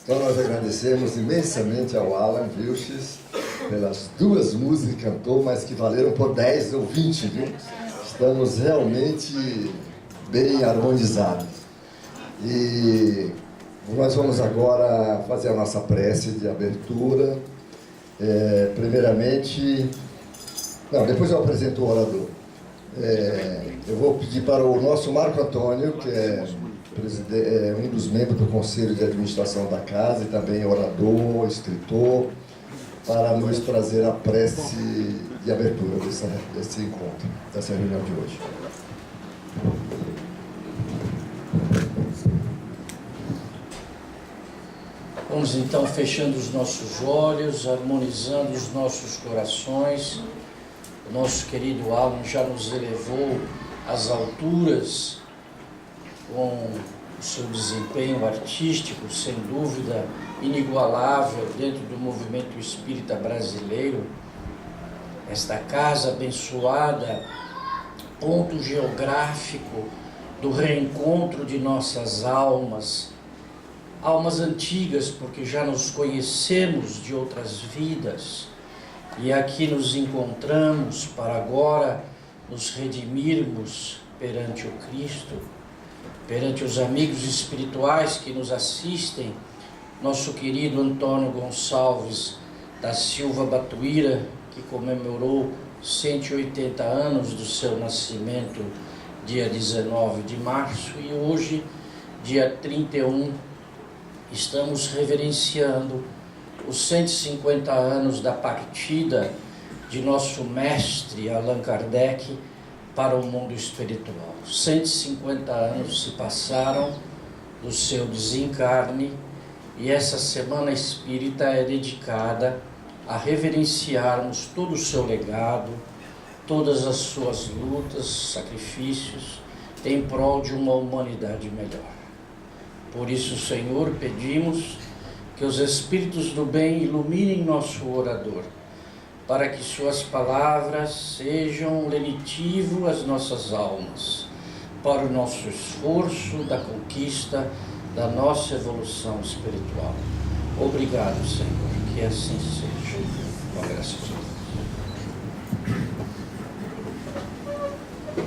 Então nós agradecemos imensamente ao Alan Vilches pelas 2 músicas que cantou, mas que valeram por 10 ou 20, viu? Estamos realmente bem harmonizados. E nós vamos agora fazer a nossa prece de abertura. Primeiramente... Não, depois eu apresento o orador. Eu vou pedir para o nosso Marco Antônio, que é um dos membros do Conselho de Administração da Casa e também orador, escritor, para nos trazer a prece de abertura desse encontro, dessa reunião de hoje. Vamos então fechando os nossos olhos, harmonizando os nossos corações. O nosso querido Alan já nos elevou às alturas com o seu desempenho artístico, sem dúvida, inigualável dentro do movimento espírita brasileiro. Esta casa abençoada, ponto geográfico do reencontro de nossas almas antigas, porque já nos conhecemos de outras vidas, e aqui nos encontramos para agora nos redimirmos perante o Cristo, perante os amigos espirituais que nos assistem, nosso querido Antônio Gonçalves da Silva Batuíra, que comemorou 180 anos do seu nascimento, dia 19 de março, e hoje, dia 31, estamos reverenciando os 150 anos da partida de nosso mestre Allan Kardec para o mundo espiritual. 150 anos se passaram do seu desencarne e essa Semana Espírita é dedicada a reverenciarmos todo o seu legado, todas as suas lutas, sacrifícios, em prol de uma humanidade melhor. Por isso, Senhor, pedimos que os Espíritos do bem iluminem nosso orador, para que suas palavras sejam lenitivo às nossas almas, para o nosso esforço da conquista da nossa evolução espiritual. Obrigado, Senhor, que assim seja, com a graça de Deus.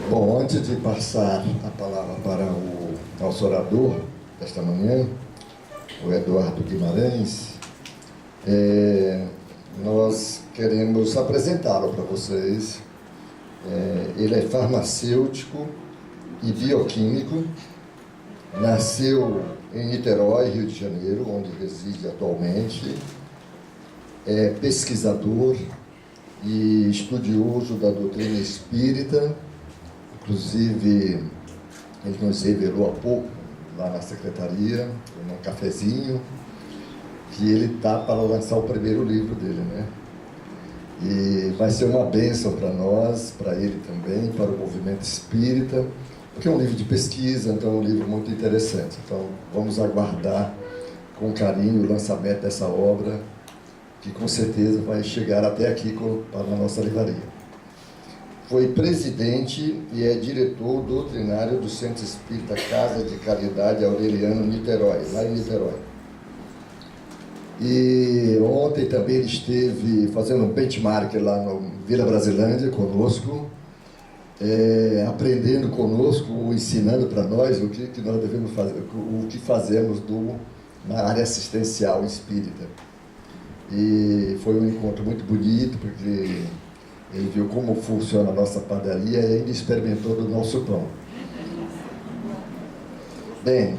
Bom, antes de passar a palavra para o nosso orador desta manhã, o Eduardo Guimarães, nós queremos apresentá-lo para vocês. Ele é farmacêutico e bioquímico, nasceu em Niterói, Rio de Janeiro, onde reside atualmente, é pesquisador e estudioso da doutrina espírita. Inclusive, ele nos revelou há pouco, lá na secretaria, num cafezinho, que ele está para lançar o primeiro livro dele, né? E vai ser uma bênção para nós, para ele também, para o movimento espírita, porque é um livro de pesquisa, então é um livro muito interessante. Então, vamos aguardar com carinho o lançamento dessa obra, que com certeza vai chegar até aqui para a nossa livraria. Foi presidente e é diretor doutrinário do Centro Espírita Casa de Caridade Aureliano Niterói, lá em Niterói. E ontem também ele esteve fazendo um benchmark lá no Vila Brasilândia conosco, aprendendo conosco, ensinando para nós o que nós devemos fazer, o que fazemos na área assistencial espírita. E foi um encontro muito bonito, porque ele viu como funciona a nossa padaria e ainda experimentou do nosso pão. Bem,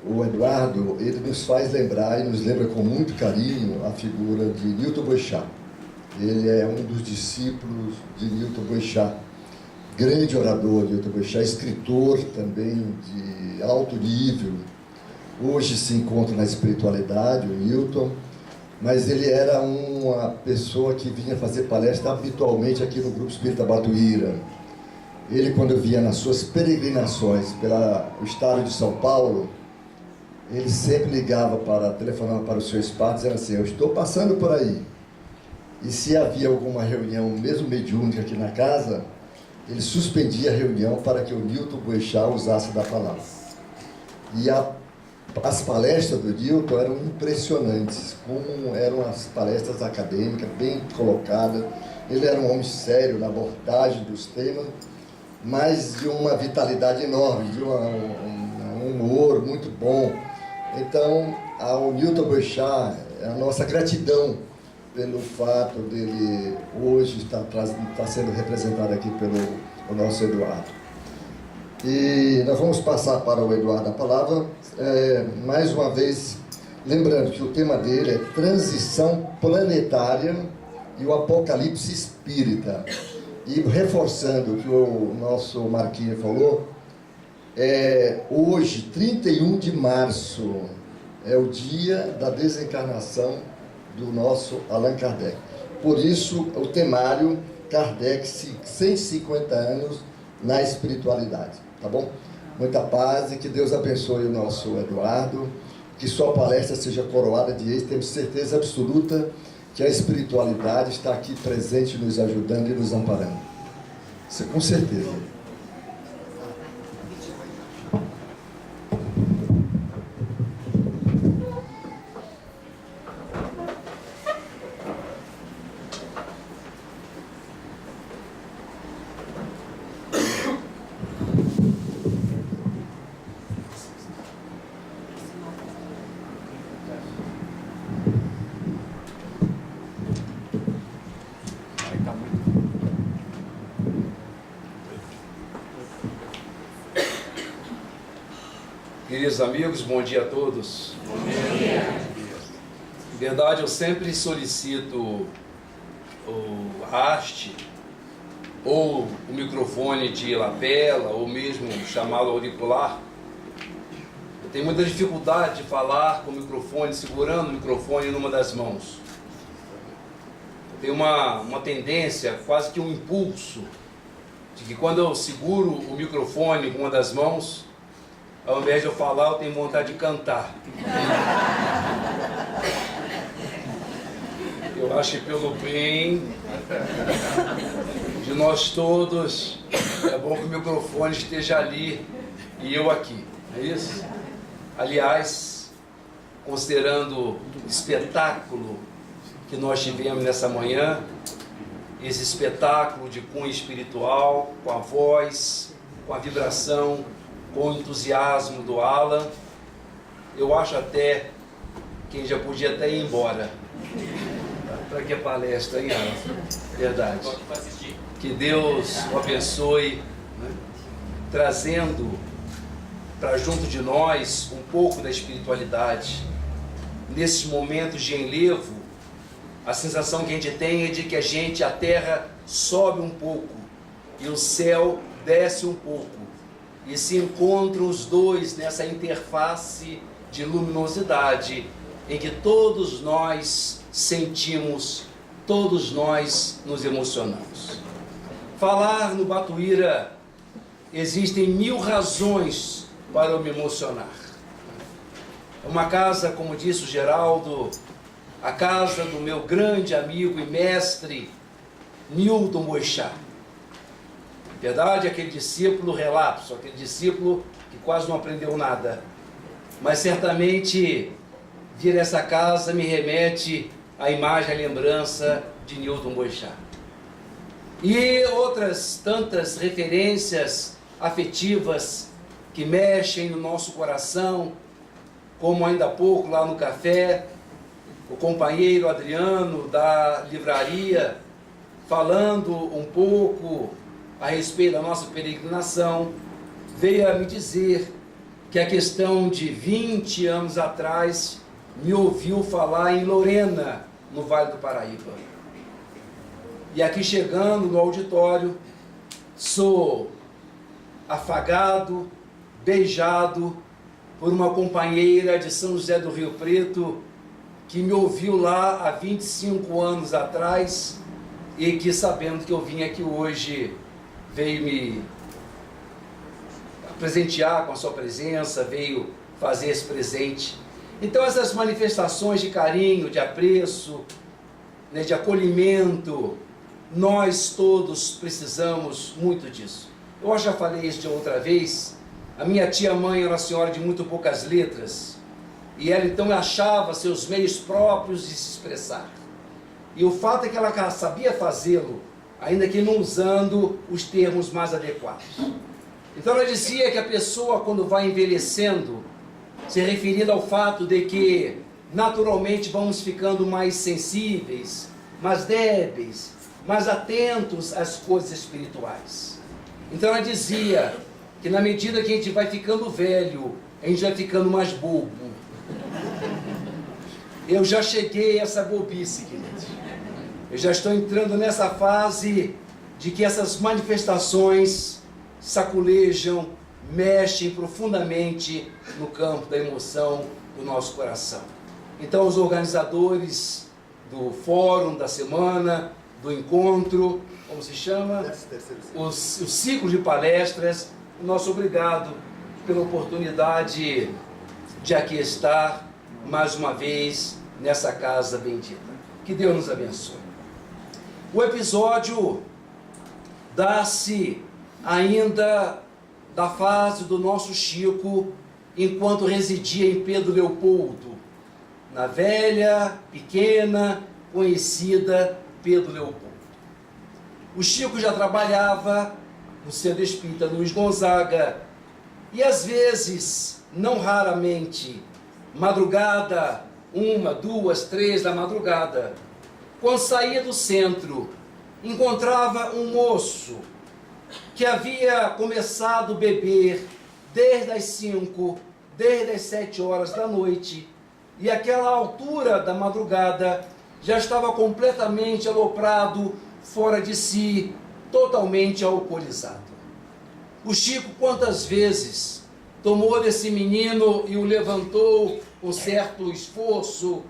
o Eduardo, ele nos faz lembrar e nos lembra com muito carinho a figura de Newton Boechat. Ele é um dos discípulos de Newton Boechat, grande orador de Newton Boechat, escritor também de alto nível. Hoje se encontra na espiritualidade, o Newton, mas ele era uma pessoa que vinha fazer palestra habitualmente aqui no Grupo Espírita Batuíra. Ele, quando vinha nas suas peregrinações pelo estado de São Paulo, ele sempre telefonava para o seu espaço, dizendo assim: eu estou passando por aí. E se havia alguma reunião, mesmo mediúnica aqui na casa, ele suspendia a reunião para que o Newton Boechat usasse da palavra. E As palestras do Newton eram impressionantes, como eram as palestras acadêmicas, bem colocadas. Ele era um homem sério na abordagem dos temas, mas de uma vitalidade enorme, de um humor muito bom. Então, ao Newton Boechat, a nossa gratidão pelo fato dele hoje estar sendo representado aqui pelo nosso Eduardo. E nós vamos passar para o Eduardo a palavra, mais uma vez, lembrando que o tema dele é transição planetária e o apocalipse espírita. E reforçando o que o nosso Marquinhos falou, hoje, 31 de março, é o dia da desencarnação do nosso Allan Kardec. Por isso, o temário Kardec, 150 anos na espiritualidade. Tá bom? Muita paz e que Deus abençoe o nosso Eduardo, que sua palestra seja coroada de êxito. Temos certeza absoluta que a espiritualidade está aqui presente, nos ajudando e nos amparando. Isso com certeza. Queridos amigos, bom dia a todos. Bom dia. Em verdade, eu sempre solicito a haste, ou o microfone de lapela, ou mesmo chamá-lo auricular. Eu tenho muita dificuldade de falar com o microfone, segurando o microfone numa das mãos. Eu tenho uma tendência, quase que um impulso, de que quando eu seguro o microfone com uma das mãos, ao invés de eu falar, eu tenho vontade de cantar. Eu acho que pelo bem de nós todos, é bom que o microfone esteja ali e eu aqui, não é isso? Aliás, considerando o espetáculo que nós tivemos nessa manhã, esse espetáculo de cunho espiritual, com a voz, com a vibração, com o entusiasmo do Allan, eu acho até que ele já podia até ir embora. Para que palestra, hein, Allan? Verdade. Que Deus o abençoe, né? Trazendo para junto de nós um pouco da espiritualidade. Nesses momentos de enlevo, a sensação que a gente tem é de que a terra sobe um pouco e o céu desce um pouco. E se encontram os dois nessa interface de luminosidade em que todos nós sentimos, todos nós nos emocionamos. Falar no Batuíra, existem 1000 razões para eu me emocionar. É uma casa, como disse o Geraldo, a casa do meu grande amigo e mestre Newton Boechat. Verdade, aquele discípulo relapso, aquele discípulo que quase não aprendeu nada. Mas certamente vir a essa casa me remete à imagem, à lembrança de Newton Boechat. E outras tantas referências afetivas que mexem no nosso coração, como ainda há pouco lá no café, o companheiro Adriano da livraria, falando um pouco a respeito da nossa peregrinação, veio a me dizer que a questão de 20 anos atrás me ouviu falar em Lorena, no Vale do Paraíba. E aqui chegando no auditório, sou afagado, beijado por uma companheira de São José do Rio Preto, que me ouviu lá há 25 anos atrás e que, sabendo que eu vim aqui hoje, veio me presentear com a sua presença, veio fazer esse presente. Então essas manifestações de carinho, de apreço, né, de acolhimento, nós todos precisamos muito disso. Eu já falei isso de outra vez. A minha tia-mãe era uma senhora de muito poucas letras, e ela então achava seus meios próprios de se expressar. E o fato é que ela sabia fazê-lo, ainda que não usando os termos mais adequados. Então ela dizia que a pessoa, quando vai envelhecendo, se referindo ao fato de que naturalmente vamos ficando mais sensíveis, mais débeis, mais atentos às coisas espirituais. Então ela dizia que na medida que a gente vai ficando velho, a gente vai ficando mais bobo. Eu já cheguei a essa bobice, queridos. Eu já estou entrando nessa fase de que essas manifestações saculejam, mexem profundamente no campo da emoção do nosso coração. Então os organizadores do fórum da semana, do encontro, como se chama? O ciclo de palestras, nosso obrigado pela oportunidade de aqui estar mais uma vez nessa casa bendita. Que Deus nos abençoe. O episódio dá-se ainda da fase do nosso Chico enquanto residia em Pedro Leopoldo, na velha, pequena, conhecida Pedro Leopoldo. O Chico já trabalhava no Centro Espírita Luiz Gonzaga e às vezes, não raramente, madrugada, 1, 2, 3 da madrugada, quando saía do centro, encontrava um moço que havia começado a beber desde as 5, desde as 7 horas da noite, e àquela altura da madrugada já estava completamente aloprado, fora de si, totalmente alcoolizado. O Chico, quantas vezes tomou desse menino e o levantou com certo esforço,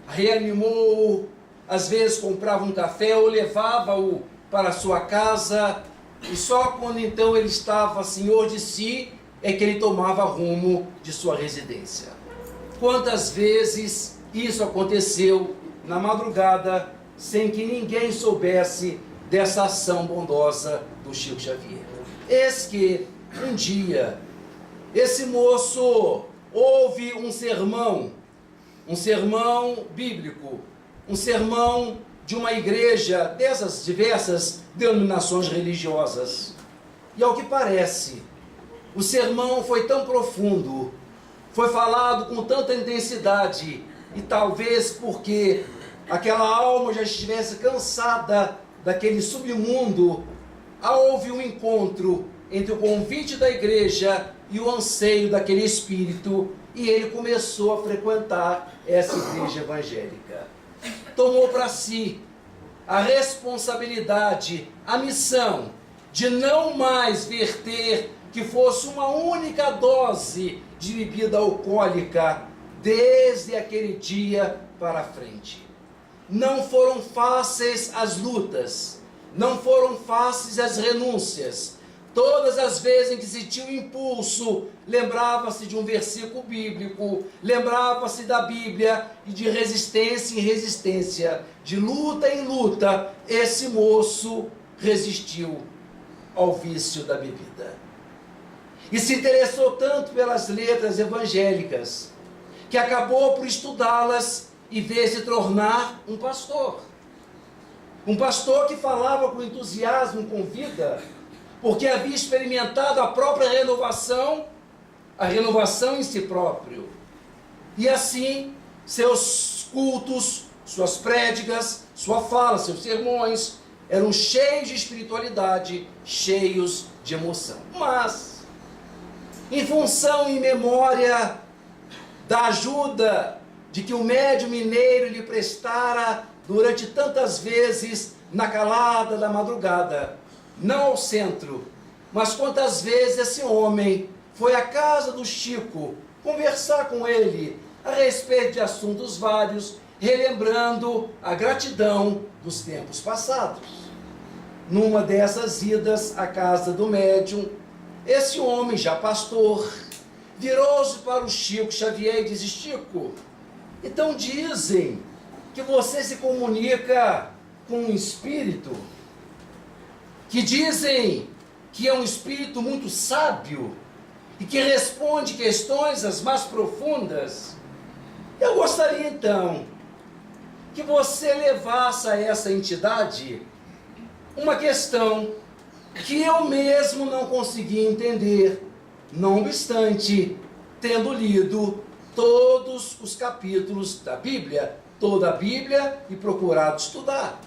reanimou-o, às vezes comprava um café ou levava-o para a sua casa, e só quando então ele estava senhor de si é que ele tomava rumo de sua residência. Quantas vezes isso aconteceu na madrugada sem que ninguém soubesse dessa ação bondosa do Chico Xavier? Eis que um dia esse moço ouve um sermão bíblico, um sermão de uma igreja dessas diversas denominações religiosas. E ao que parece, o sermão foi tão profundo, foi falado com tanta intensidade, e talvez porque aquela alma já estivesse cansada daquele submundo, houve um encontro entre o convite da igreja e o anseio daquele espírito, e ele começou a frequentar essa igreja evangélica. Tomou para si a responsabilidade, a missão de não mais verter que fosse uma única dose de bebida alcoólica desde aquele dia para frente. Não foram fáceis as lutas, não foram fáceis as renúncias. Todas as vezes em que sentiu impulso, lembrava-se de um versículo bíblico, lembrava-se da Bíblia, e de resistência em resistência, de luta em luta, esse moço resistiu ao vício da bebida. E se interessou tanto pelas letras evangélicas, que acabou por estudá-las e veio se tornar um pastor. Um pastor que falava com entusiasmo, com vida, porque havia experimentado a própria renovação, a renovação em si próprio. E assim, seus cultos, suas prédicas, sua fala, seus sermões, eram cheios de espiritualidade, cheios de emoção. Mas, em função e memória da ajuda de que o médium mineiro lhe prestara durante tantas vezes na calada da madrugada, não ao centro, mas quantas vezes esse homem foi à casa do Chico conversar com ele a respeito de assuntos vários, relembrando a gratidão dos tempos passados. Numa dessas idas à casa do médium, esse homem, já pastor, virou-se para o Chico Xavier e disse: Chico, então dizem que você se comunica com um espírito, que dizem que é um espírito muito sábio e que responde questões as mais profundas. Eu gostaria então que você levasse a essa entidade uma questão que eu mesmo não consegui entender, não obstante tendo lido todos os capítulos da Bíblia, toda a Bíblia, e procurado estudar.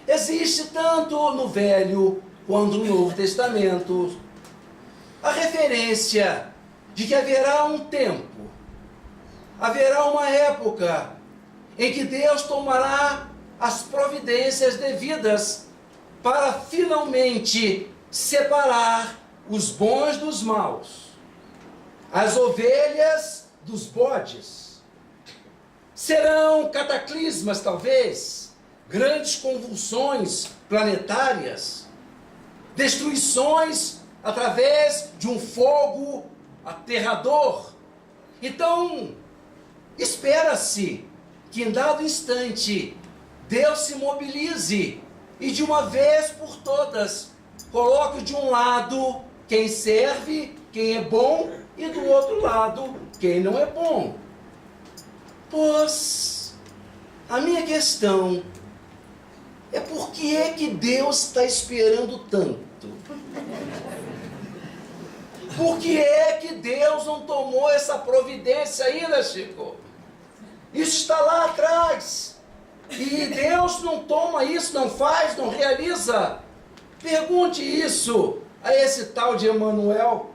Existe tanto no Velho quanto no Novo Testamento a referência de que haverá um tempo, haverá uma época em que Deus tomará as providências devidas para finalmente separar os bons dos maus, as ovelhas dos bodes. Serão cataclismas, talvez, grandes convulsões planetárias, destruições através de um fogo aterrador. Então, espera-se que em dado instante Deus se mobilize e de uma vez por todas coloque de um lado quem serve, quem é bom, e do outro lado quem não é bom. Pois a minha questão é por que é que Deus está esperando tanto? Por que é que Deus não tomou essa providência ainda, Chico? Isso está lá atrás. E Deus não toma isso, não faz, não realiza. Pergunte isso a esse tal de Emanuel.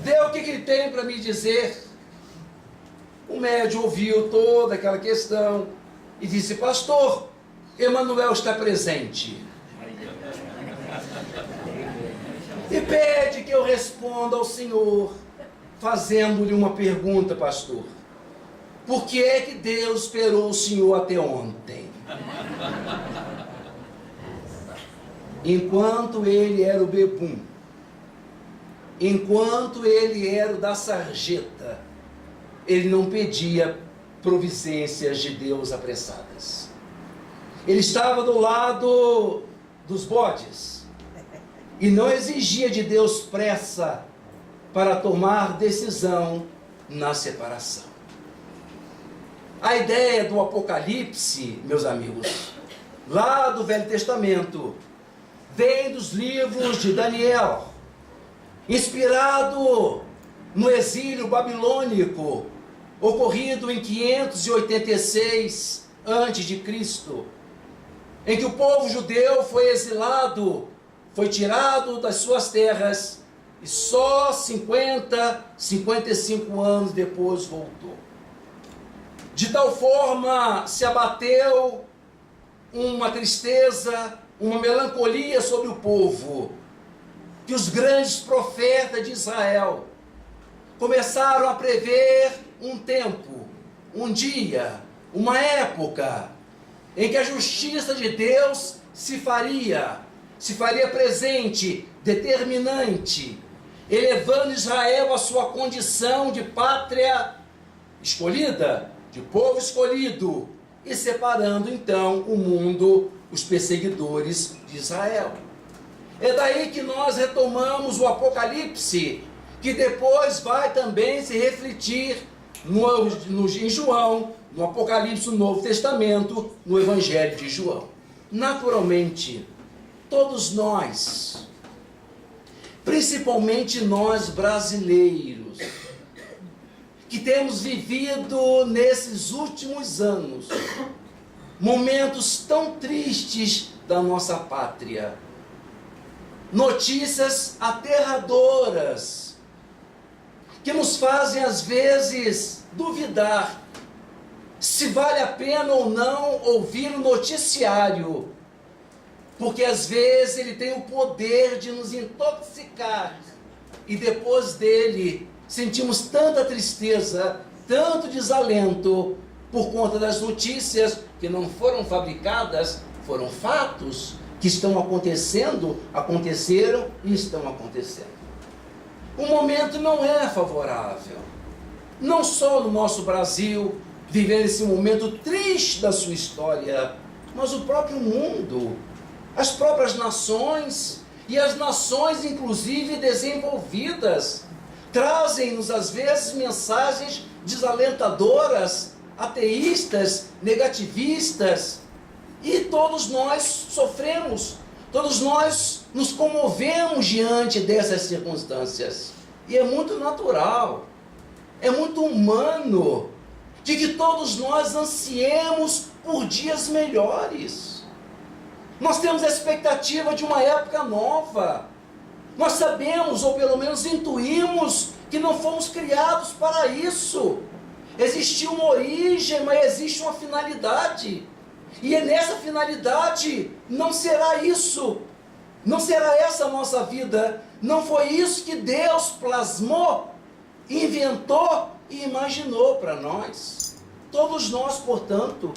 Vê o que ele tem para me dizer. O médium ouviu toda aquela questão e disse: pastor, Emanuel está presente. E pede que eu responda ao senhor, fazendo-lhe uma pergunta, pastor. Por que é que Deus esperou o senhor até ontem? Enquanto ele era o bebum, enquanto ele era o da sarjeta, ele não pedia providências de Deus apressadas. Ele estava do lado dos bodes e não exigia de Deus pressa para tomar decisão na separação. A ideia do Apocalipse, meus amigos, lá do Velho Testamento, vem dos livros de Daniel, inspirado no exílio babilônico, ocorrido em 586 a.C., em que o povo judeu foi exilado, foi tirado das suas terras, e só 55 anos depois voltou. De tal forma se abateu uma tristeza, uma melancolia sobre o povo, que os grandes profetas de Israel começaram a prever um tempo, um dia, uma época, em que a justiça de Deus se faria presente, determinante, elevando Israel à sua condição de pátria escolhida, de povo escolhido, e separando então o mundo, os perseguidores de Israel. É daí que nós retomamos o Apocalipse, que depois vai também se refletir em João, no Apocalipse do Novo Testamento, no Evangelho de João. Naturalmente, todos nós, principalmente nós brasileiros, que temos vivido nesses últimos anos momentos tão tristes da nossa pátria, notícias aterradoras, que nos fazem às vezes duvidar se vale a pena ou não ouvir o noticiário, porque às vezes ele tem o poder de nos intoxicar, e depois dele sentimos tanta tristeza, tanto desalento, por conta das notícias que não foram fabricadas, foram fatos que estão acontecendo, aconteceram e estão acontecendo. O momento não é favorável, não só no nosso Brasil, vivendo esse momento triste da sua história, mas o próprio mundo, as próprias nações, e as nações inclusive desenvolvidas, trazem-nos às vezes mensagens desalentadoras, ateístas, negativistas, e todos nós sofremos, todos nós nos comovemos diante dessas circunstâncias. E é muito natural, é muito humano, de que todos nós ansiemos por dias melhores. Nós temos a expectativa de uma época nova. Nós sabemos, ou pelo menos intuímos, que não fomos criados para isso. Existe uma origem, mas existe uma finalidade. E é nessa finalidade, não será isso. Não será essa a nossa vida. Não foi isso que Deus plasmou, inventou e imaginou para nós. Todos nós, portanto,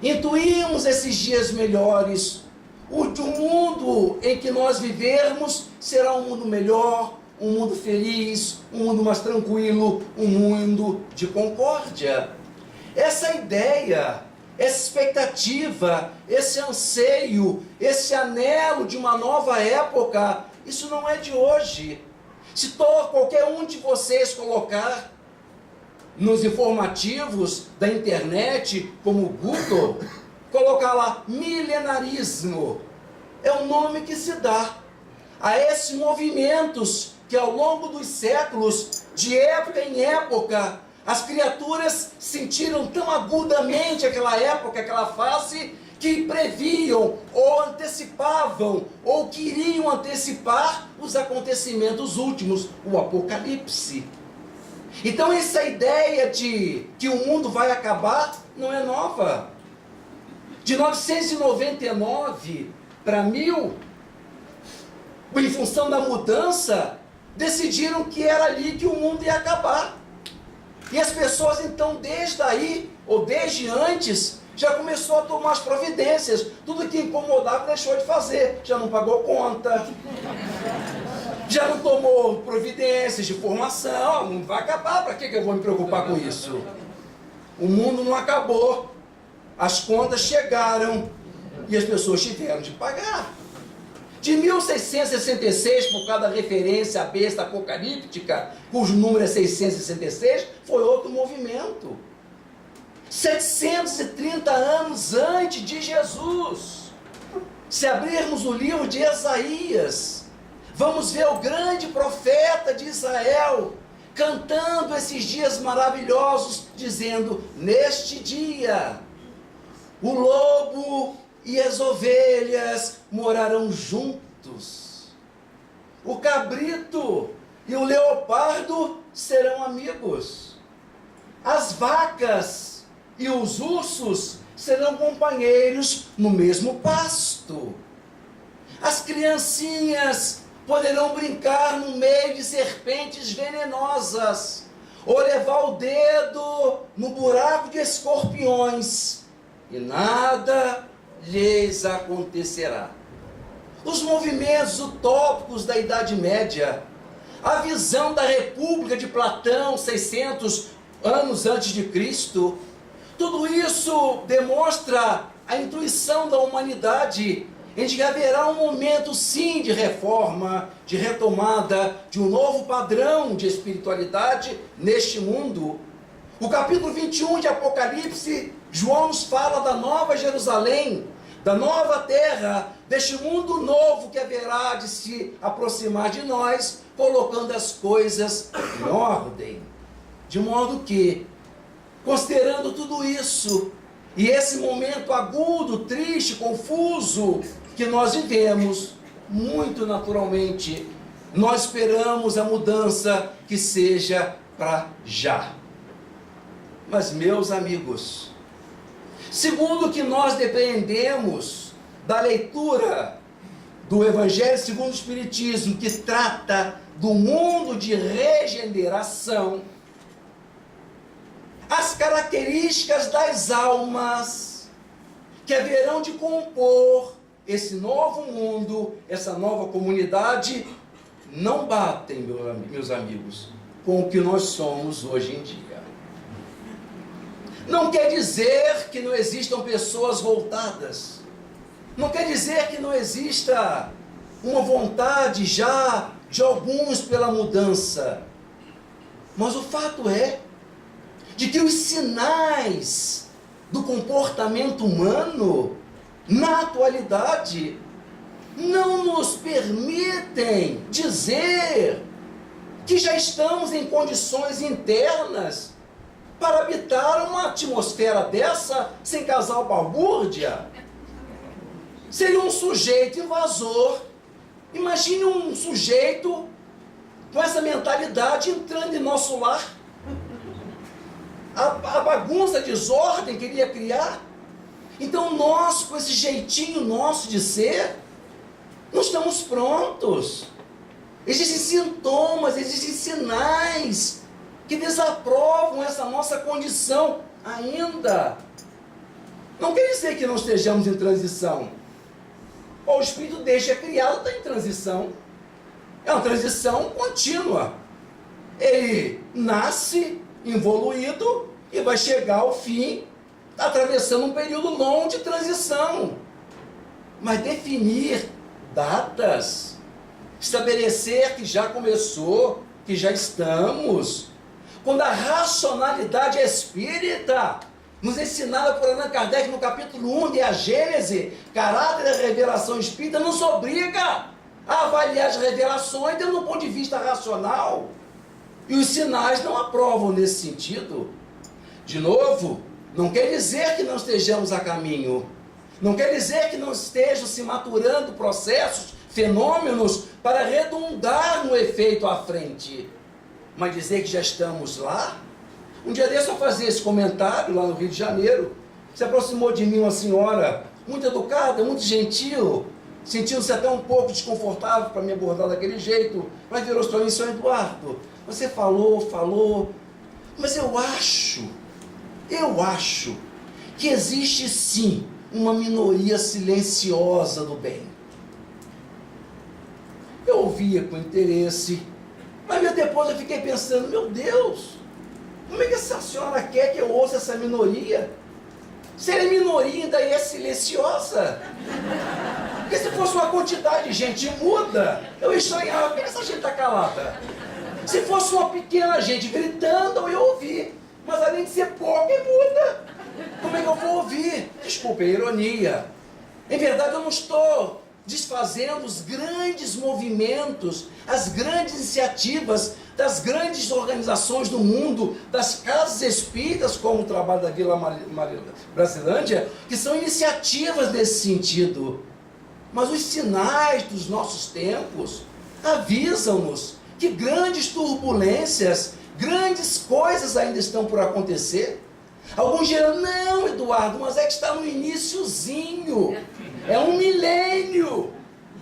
intuímos esses dias melhores. O mundo em que nós vivermos será um mundo melhor, um mundo feliz, um mundo mais tranquilo, um mundo de concórdia. Essa ideia, essa expectativa, esse anseio, esse anelo de uma nova época, isso não é de hoje. Se qualquer um de vocês colocar nos informativos da internet, como o Google, colocar lá milenarismo, é o nome que se dá a esses movimentos que ao longo dos séculos, de época em época, as criaturas sentiram tão agudamente aquela época, aquela fase, que previam ou antecipavam ou queriam antecipar os acontecimentos últimos, o Apocalipse. Então essa ideia de que o mundo vai acabar não é nova. De 999 para 1000, em função da mudança, decidiram que era ali que o mundo ia acabar. E as pessoas então desde aí, ou desde antes, já começou a tomar as providências. Tudo que incomodava deixou de fazer. Já não pagou conta, já não tomou providências de formação. O mundo vai acabar, para que eu vou me preocupar com isso? O mundo não acabou. As contas chegaram e as pessoas tiveram de pagar. De 1666, por causa da referência à besta apocalíptica, cujo número é 666, foi outro movimento. 730 anos antes de Jesus. Se abrirmos o livro de Isaías, vamos ver o grande profeta de Israel cantando esses dias maravilhosos, dizendo: neste dia o lobo e as ovelhas morarão juntos, o cabrito e o leopardo serão amigos, as vacas e os ursos serão companheiros no mesmo pasto, as criancinhas poderão brincar no meio de serpentes venenosas, ou levar o dedo no buraco de escorpiões, e nada lhes acontecerá. Os movimentos utópicos da Idade Média, a visão da República de Platão, 600 anos antes de Cristo, tudo isso demonstra a intuição da humanidade em que haverá um momento sim de reforma, de retomada, de um novo padrão de espiritualidade neste mundo. O capítulo 21 de Apocalipse, João nos fala da nova Jerusalém, da nova terra, deste mundo novo que haverá de se aproximar de nós, colocando as coisas em ordem. De modo que, considerando tudo isso, e esse momento agudo, triste, confuso, que nós vivemos, muito naturalmente, nós esperamos a mudança que seja para já. Mas, meus amigos, segundo que nós dependemos da leitura do Evangelho segundo o Espiritismo, que trata do mundo de regeneração, as características das almas que haverão de compor esse novo mundo, essa nova comunidade, não batem, meus amigos, com o que nós somos hoje em dia. Não quer dizer que não existam pessoas voltadas, não quer dizer que não exista uma vontade já de alguns pela mudança, Mas o fato é de que os sinais do comportamento humano, na atualidade, não nos permitem dizer que já estamos em condições internas para habitar uma atmosfera dessa sem causar balbúrdia. Seria um sujeito invasor. Imagine um sujeito com essa mentalidade entrando em nosso lar. A bagunça, a desordem que ele ia criar. Então nós, com esse jeitinho nosso de ser, não estamos prontos. Existem sintomas, existem sinais que desaprovam essa nossa condição ainda. Não quer dizer que não estejamos em transição. O espírito deixa criado, está em transição. É uma transição contínua. Ele nasce evoluído e vai chegar ao fim, atravessando um período longo de transição. Mas definir datas, estabelecer que já começou, que já estamos, quando a racionalidade espírita, nos ensinada por Allan Kardec no capítulo 1 de A Gênese, caráter da revelação espírita, nos obriga a avaliar as revelações do ponto de vista racional. E os sinais não aprovam nesse sentido. De novo, não quer dizer que não estejamos a caminho. Não quer dizer que não estejam se maturando processos, fenômenos, para redundar no efeito à frente. Mas dizer que já estamos lá? Um dia desse eu fazia esse comentário lá no Rio de Janeiro. Se aproximou de mim uma senhora, muito educada, muito gentil, sentindo-se até um pouco desconfortável para me abordar daquele jeito, mas virou-se para mim: Sr. Eduardo, você falou, mas eu acho que existe sim uma minoria silenciosa do bem. Eu ouvia com interesse, mas depois eu fiquei pensando: meu Deus, como é que essa senhora quer que eu ouça essa minoria? Se ela é minoria ainda é silenciosa. Porque se fosse uma quantidade de gente muda, eu estranhava: por que essa gente está calada? Se fosse uma pequena gente gritando, eu ia ouvir. Mas além de ser pouca, e muda. Como é que eu vou ouvir? Desculpe a ironia. Em verdade, eu não estou desfazendo os grandes movimentos, as grandes iniciativas das grandes organizações do mundo, das casas espíritas, como o trabalho da Vila Brasilândia, que são iniciativas nesse sentido. Mas os sinais dos nossos tempos avisam-nos que grandes turbulências, grandes coisas ainda estão por acontecer. Alguns dirão: não, Eduardo, mas é que está no iniciozinho, é um milênio.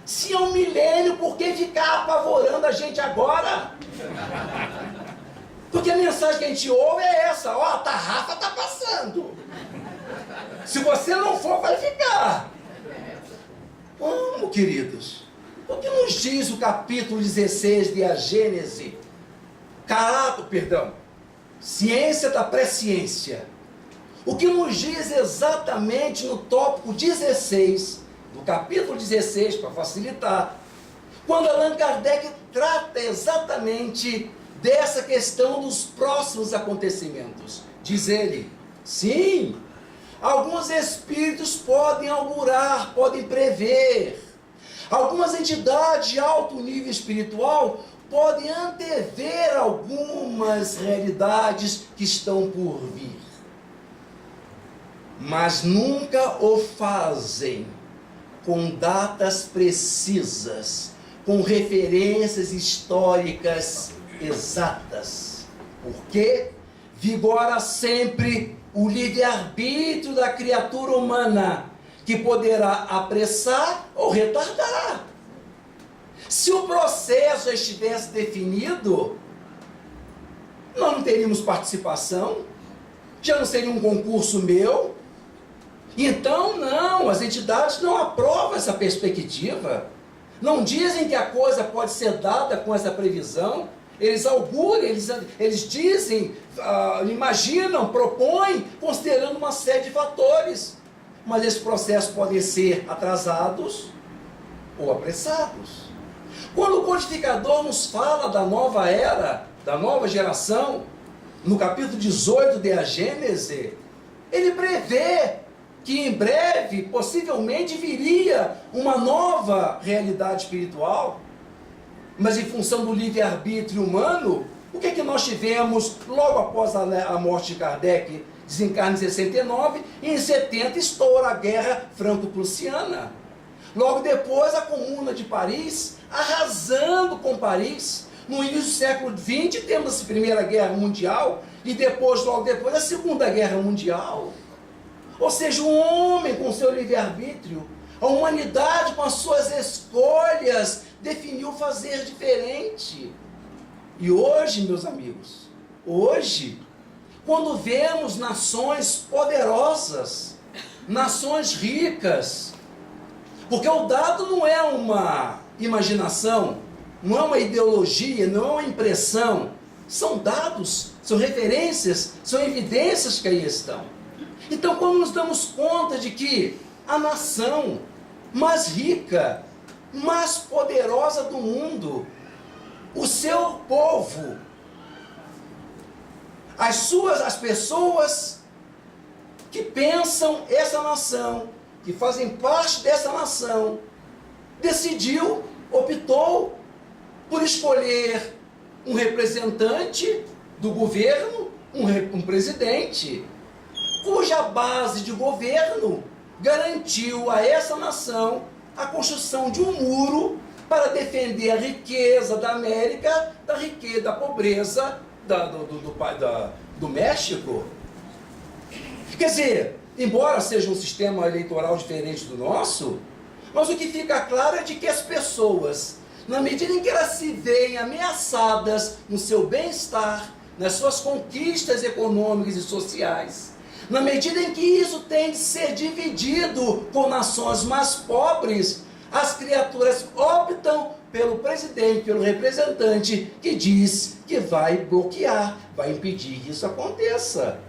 Se é um milênio, por que ficar apavorando a gente agora? Porque a mensagem que a gente ouve é essa: ó, a tarrafa está passando. Se você não for, vai ficar. Vamos, queridos. O que nos diz o capítulo 16 de A Gênese? Ciência da presciência. O que nos diz exatamente no tópico 16, do capítulo 16, para facilitar, quando Allan Kardec trata exatamente dessa questão dos próximos acontecimentos. Diz ele: sim, alguns espíritos podem augurar, podem prever. Algumas entidades de alto nível espiritual podem antever algumas realidades que estão por vir. Mas nunca o fazem com datas precisas, com referências históricas exatas. Porque vigora sempre o livre-arbítrio da criatura humana, que poderá apressar ou retardar. Se o processo estivesse definido, nós não teríamos participação, já não seria um concurso meu. Então, não, as entidades não aprovam essa perspectiva, não dizem que a coisa pode ser dada com essa previsão. Eles auguram, eles dizem, imaginam, propõem, considerando uma série de fatores. Mas esses processos podem ser atrasados ou apressados. Quando o codificador nos fala da nova era, da nova geração, no capítulo 18 de A Gênese, ele prevê que em breve, possivelmente, viria uma nova realidade espiritual. Mas em função do livre-arbítrio humano, o que é que nós tivemos logo após a morte de Kardec? Desencarna em 69 e em 70 estoura a Guerra Franco-Prussiana. Logo depois, a Comuna de Paris, arrasando com Paris. No início do século XX, temos a Primeira Guerra Mundial e depois, logo depois, a Segunda Guerra Mundial. Ou seja, o homem com seu livre-arbítrio, a humanidade com as suas escolhas, definiu fazer diferente. E hoje, meus amigos, hoje, quando vemos nações poderosas, nações ricas, porque o dado não é uma imaginação, não é uma ideologia, não é uma impressão, são dados, são referências, são evidências que aí estão. Então, quando nos damos conta de que a nação mais rica, mais poderosa do mundo, o seu povo, as pessoas que pensam essa nação, que fazem parte dessa nação, optou por escolher um representante do governo, um presidente, cuja base de governo garantiu a essa nação a construção de um muro para defender a riqueza da América, da pobreza do México. Quer dizer, embora seja um sistema eleitoral diferente do nosso, mas o que fica claro é de que as pessoas, na medida em que elas se veem ameaçadas no seu bem-estar, nas suas conquistas econômicas e sociais, na medida em que isso tem de ser dividido com nações mais pobres, as criaturas optam pelo presidente, pelo representante, que diz que vai bloquear, vai impedir que isso aconteça.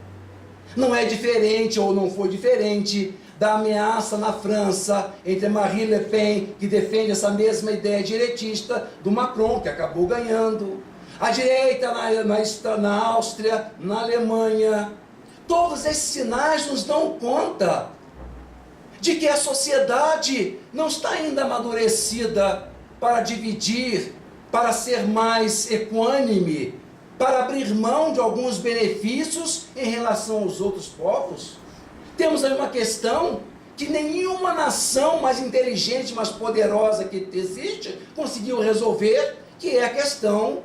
Não é diferente, ou não foi diferente, da ameaça na França entre Marine Le Pen, que defende essa mesma ideia direitista, do Macron, que acabou ganhando. A direita na Áustria, na Alemanha. Todos esses sinais nos dão conta de que a sociedade não está ainda amadurecida para dividir, para ser mais equânime, para abrir mão de alguns benefícios em relação aos outros povos. Temos aí uma questão que nenhuma nação mais inteligente, mais poderosa que existe, conseguiu resolver, que é a questão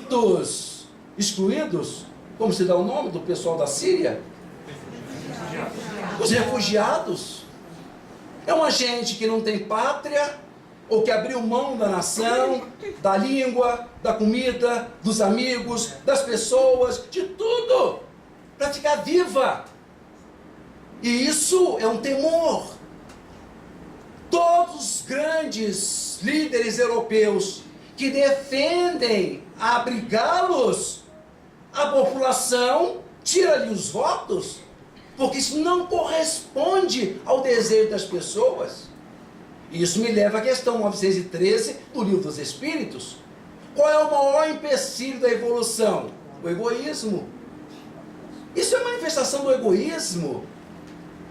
dos excluídos, como se dá o nome do pessoal da Síria? Os refugiados. É uma gente que não tem pátria, ou que abriu mão da nação, da língua, da comida, dos amigos, das pessoas, de tudo, para ficar viva. E isso é um temor. Todos os grandes líderes europeus que defendem abrigá-los, a população tira-lhe os votos, porque isso não corresponde ao desejo das pessoas. Isso me leva à questão 913 do Livro dos Espíritos. Qual é o maior empecilho da evolução? O egoísmo. Isso é manifestação do egoísmo.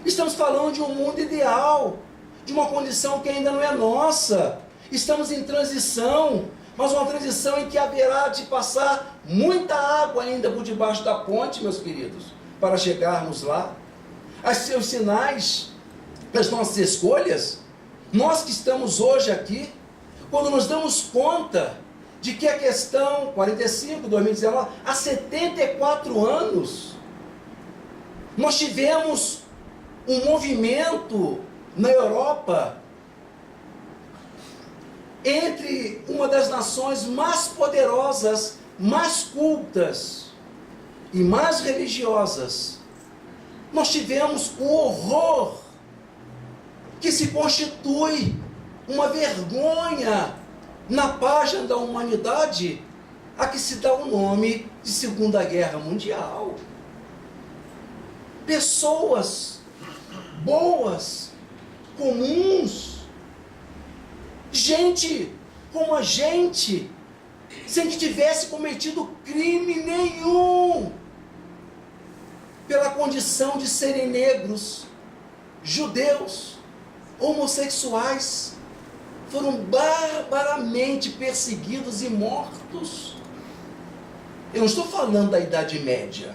Estamos falando de um mundo ideal, de uma condição que ainda não é nossa. Estamos em transição, mas uma transição em que haverá de passar muita água ainda por debaixo da ponte, meus queridos, para chegarmos lá. Os seus sinais, as nossas escolhas, nós que estamos hoje aqui, quando nos damos conta de que a questão 45, 2019, há 74 anos, nós tivemos um movimento na Europa entre uma das nações mais poderosas, mais cultas e mais religiosas. Nós tivemos o horror que se constitui uma vergonha na página da humanidade, a que se dá o nome de Segunda Guerra Mundial. Pessoas boas, comuns, gente como a gente, sem que tivesse cometido crime nenhum, pela condição de serem negros, judeus, homossexuais, foram barbaramente perseguidos e mortos. Eu não estou falando da Idade Média,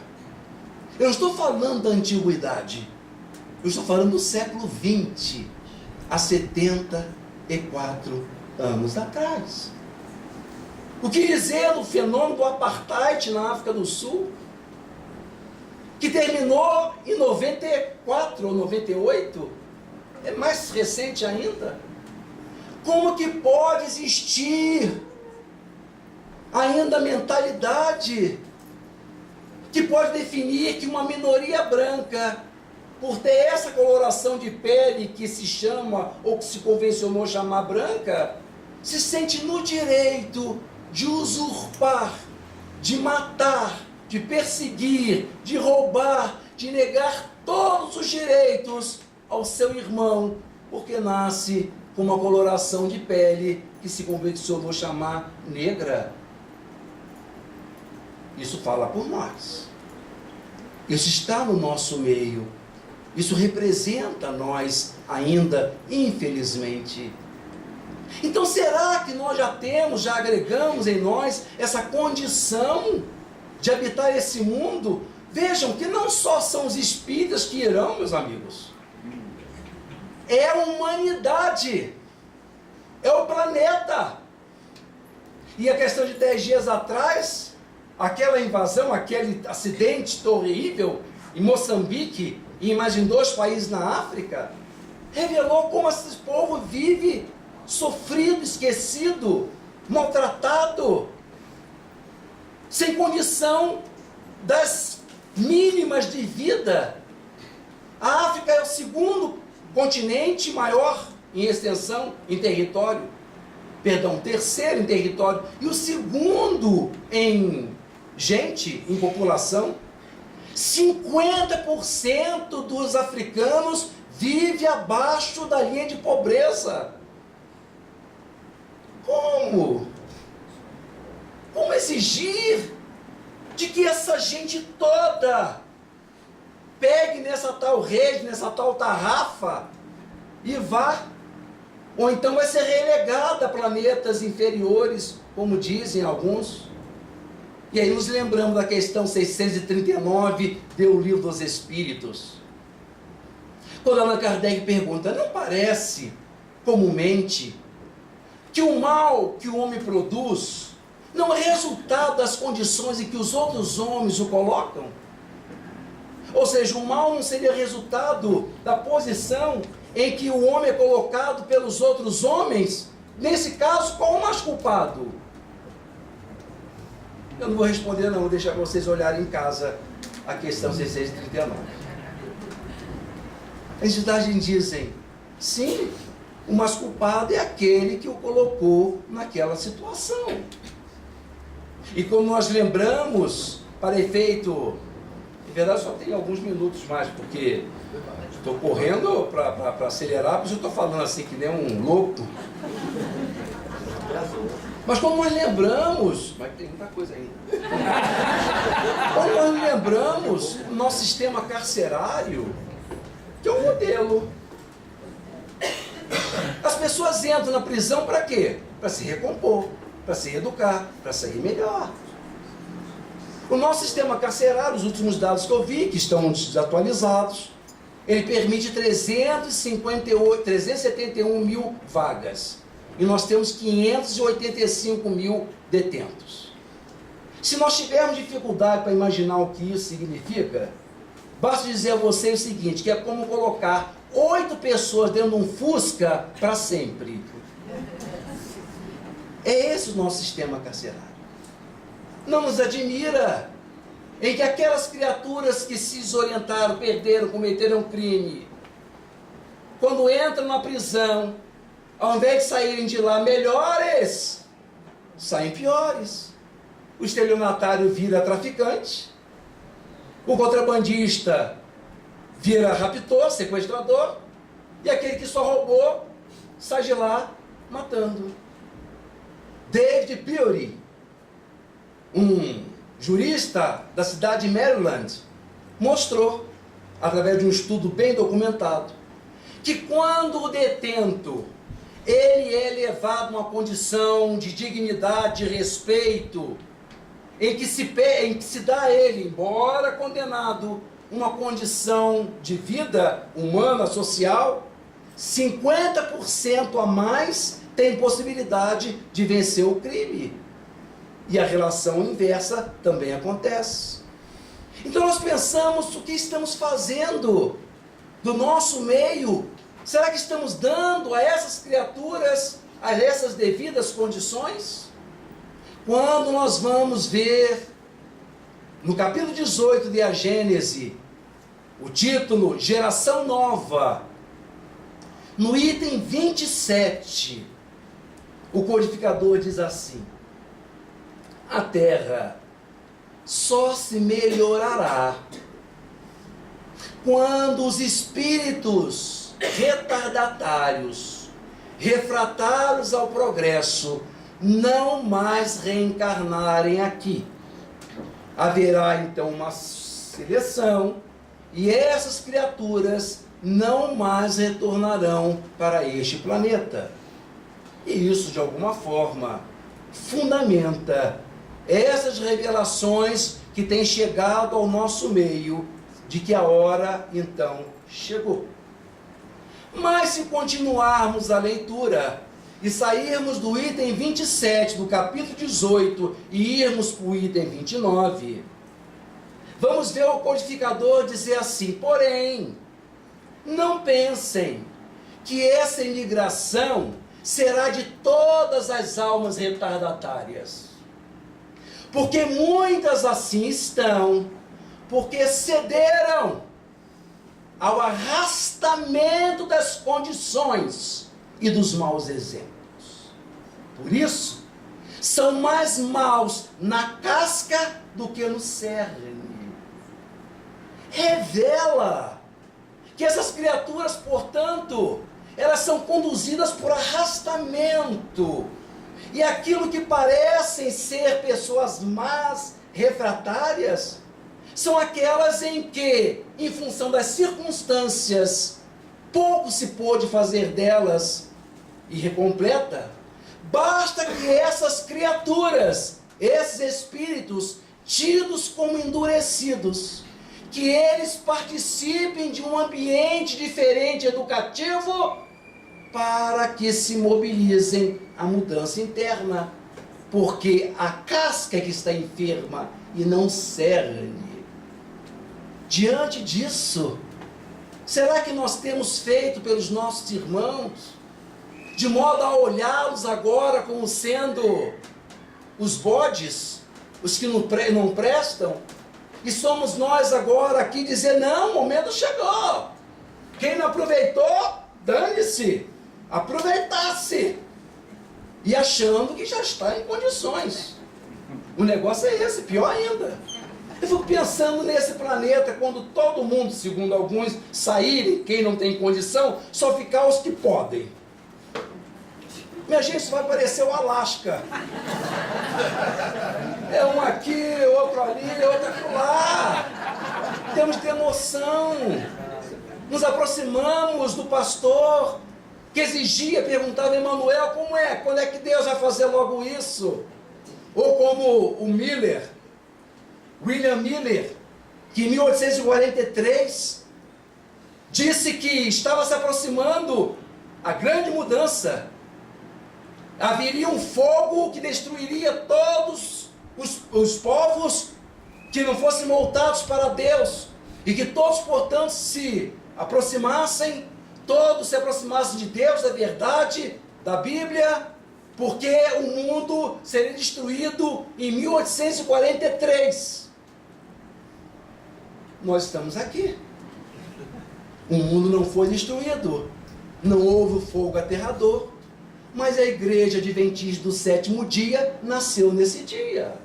eu não estou falando da Antiguidade, eu estou falando do século XX, há 74 anos atrás. O que dizer do fenômeno do apartheid na África do Sul, que terminou em 94 ou 98, é mais recente ainda? Como que pode existir ainda a mentalidade que pode definir que uma minoria branca, por ter essa coloração de pele que se chama, ou que se convencionou chamar branca, se sente no direito de usurpar, de matar, de perseguir, de roubar, de negar todos os direitos ao seu irmão, porque nasce com uma coloração de pele que se convencionou chamar negra. Isso fala por nós. Isso está no nosso meio. Isso representa nós ainda, infelizmente. Então será que nós já agregamos em nós essa condição de habitar esse mundo? Vejam que não só são os espíritas que irão, meus amigos. É a humanidade. É o planeta. E a questão de 10 dias atrás, aquela invasão, aquele acidente terrível em Moçambique e em mais em 2 países na África, revelou como esse povo vive sofrido, esquecido, maltratado, sem condição das mínimas de vida. A África é o segundo continente maior em extensão, em território, terceiro em território, e o segundo em gente, em população. 50% dos africanos vive abaixo da linha de pobreza. Como exigir de que essa gente toda pegue nessa tal rede, nessa tal tarrafa e vá, ou então vai ser relegada a planetas inferiores, como dizem alguns? E aí nos lembramos da questão 639 do Livro dos Espíritos, quando Allan Kardec pergunta: não parece comumente que o mal que o homem produz não é resultado das condições em que os outros homens o colocam? Ou seja, o mal não seria resultado da posição em que o homem é colocado pelos outros homens? Nesse caso, qual o mais culpado? Eu não vou responder não, vou deixar para vocês olharem em casa a questão 639. As mensagens dizem: sim, o mais culpado é aquele que o colocou naquela situação. E como nós lembramos, para efeito, em verdade só tem alguns minutos mais, porque estou correndo para acelerar, porque eu estou falando assim que nem um louco. Mas como nós lembramos, mas tem muita coisa ainda. Como nós lembramos o nosso sistema carcerário, que é um modelo. As pessoas entram na prisão para quê? Para se recompor, para se educar, para sair melhor. O nosso sistema carcerário, os últimos dados que eu vi, que estão desatualizados, ele permite 371 mil vagas. E nós temos 585 mil detentos. Se nós tivermos dificuldade para imaginar o que isso significa, basta dizer a você o seguinte, que é como colocar 8 pessoas dentro de um Fusca para sempre. É esse o nosso sistema carcerário. Não nos admira em que aquelas criaturas que se desorientaram, perderam, cometeram crime, quando entram na prisão, ao invés de saírem de lá melhores, saem piores. O estelionatário vira traficante, o contrabandista vira raptor, sequestrador, e aquele que só roubou sai de lá matando. David Peary, um jurista da cidade de Maryland mostrou, através de um estudo bem documentado, que quando o detento ele é levado a uma condição de dignidade, de respeito, em que se dá a ele, embora condenado, uma condição de vida humana, social, 50% a mais tem possibilidade de vencer o crime. E a relação inversa também acontece. Então nós pensamos o que estamos fazendo do nosso meio. Será que estamos dando a essas criaturas a essas devidas condições? Quando nós vamos ver no capítulo 18 de A Gênese, o título Geração Nova, no item 27, o codificador diz assim: a terra só se melhorará quando os espíritos retardatários, refratários ao progresso, não mais reencarnarem aqui. Haverá então uma seleção e essas criaturas não mais retornarão para este planeta. E isso, de alguma forma, fundamenta essas revelações que têm chegado ao nosso meio, de que a hora, então, chegou. Mas se continuarmos a leitura e sairmos do item 27 do capítulo 18 e irmos para o item 29, vamos ver o codificador dizer assim: porém, não pensem que essa imigração será de todas as almas retardatárias, porque muitas assim estão, porque cederam ao arrastamento das condições e dos maus exemplos. Por isso, são mais maus na casca do que no cerne. Revela que essas criaturas, portanto, elas são conduzidas por arrastamento. E aquilo que parecem ser pessoas más, refratárias, são aquelas em que, em função das circunstâncias, pouco se pôde fazer delas e recompleta. Basta que essas criaturas, esses espíritos, tidos como endurecidos, que eles participem de um ambiente diferente, educativo, para que se mobilizem a mudança interna, porque a casca é que está enferma e não o cerne. Diante disso, será que nós temos feito pelos nossos irmãos, de modo a olhá-los agora como sendo os bodes, os que não prestam, e somos nós agora aqui dizer: não, o momento chegou, quem não aproveitou, dane-se, aproveitasse, e achando que já está em condições. O negócio é esse, pior ainda. Eu fico pensando nesse planeta, quando todo mundo, segundo alguns, saírem, quem não tem condição, só ficar os que podem. Minha gente, isso vai parecer o Alasca. É um aqui, outro ali, outro lá. Temos que ter noção. Nos aproximamos do pastor que exigia, perguntava: Emanuel, como é? Quando é que Deus vai fazer logo isso? Ou como o William Miller, que em 1843 disse que estava se aproximando a grande mudança. Haveria um fogo que destruiria todos os povos que não fossem voltados para Deus, e que todos, portanto, se aproximassem, todos se aproximassem de Deus, da verdade, da Bíblia, porque o mundo seria destruído em 1843. Nós estamos aqui. O mundo não foi destruído, não houve o fogo aterrador, mas a igreja adventista do sétimo dia nasceu nesse dia.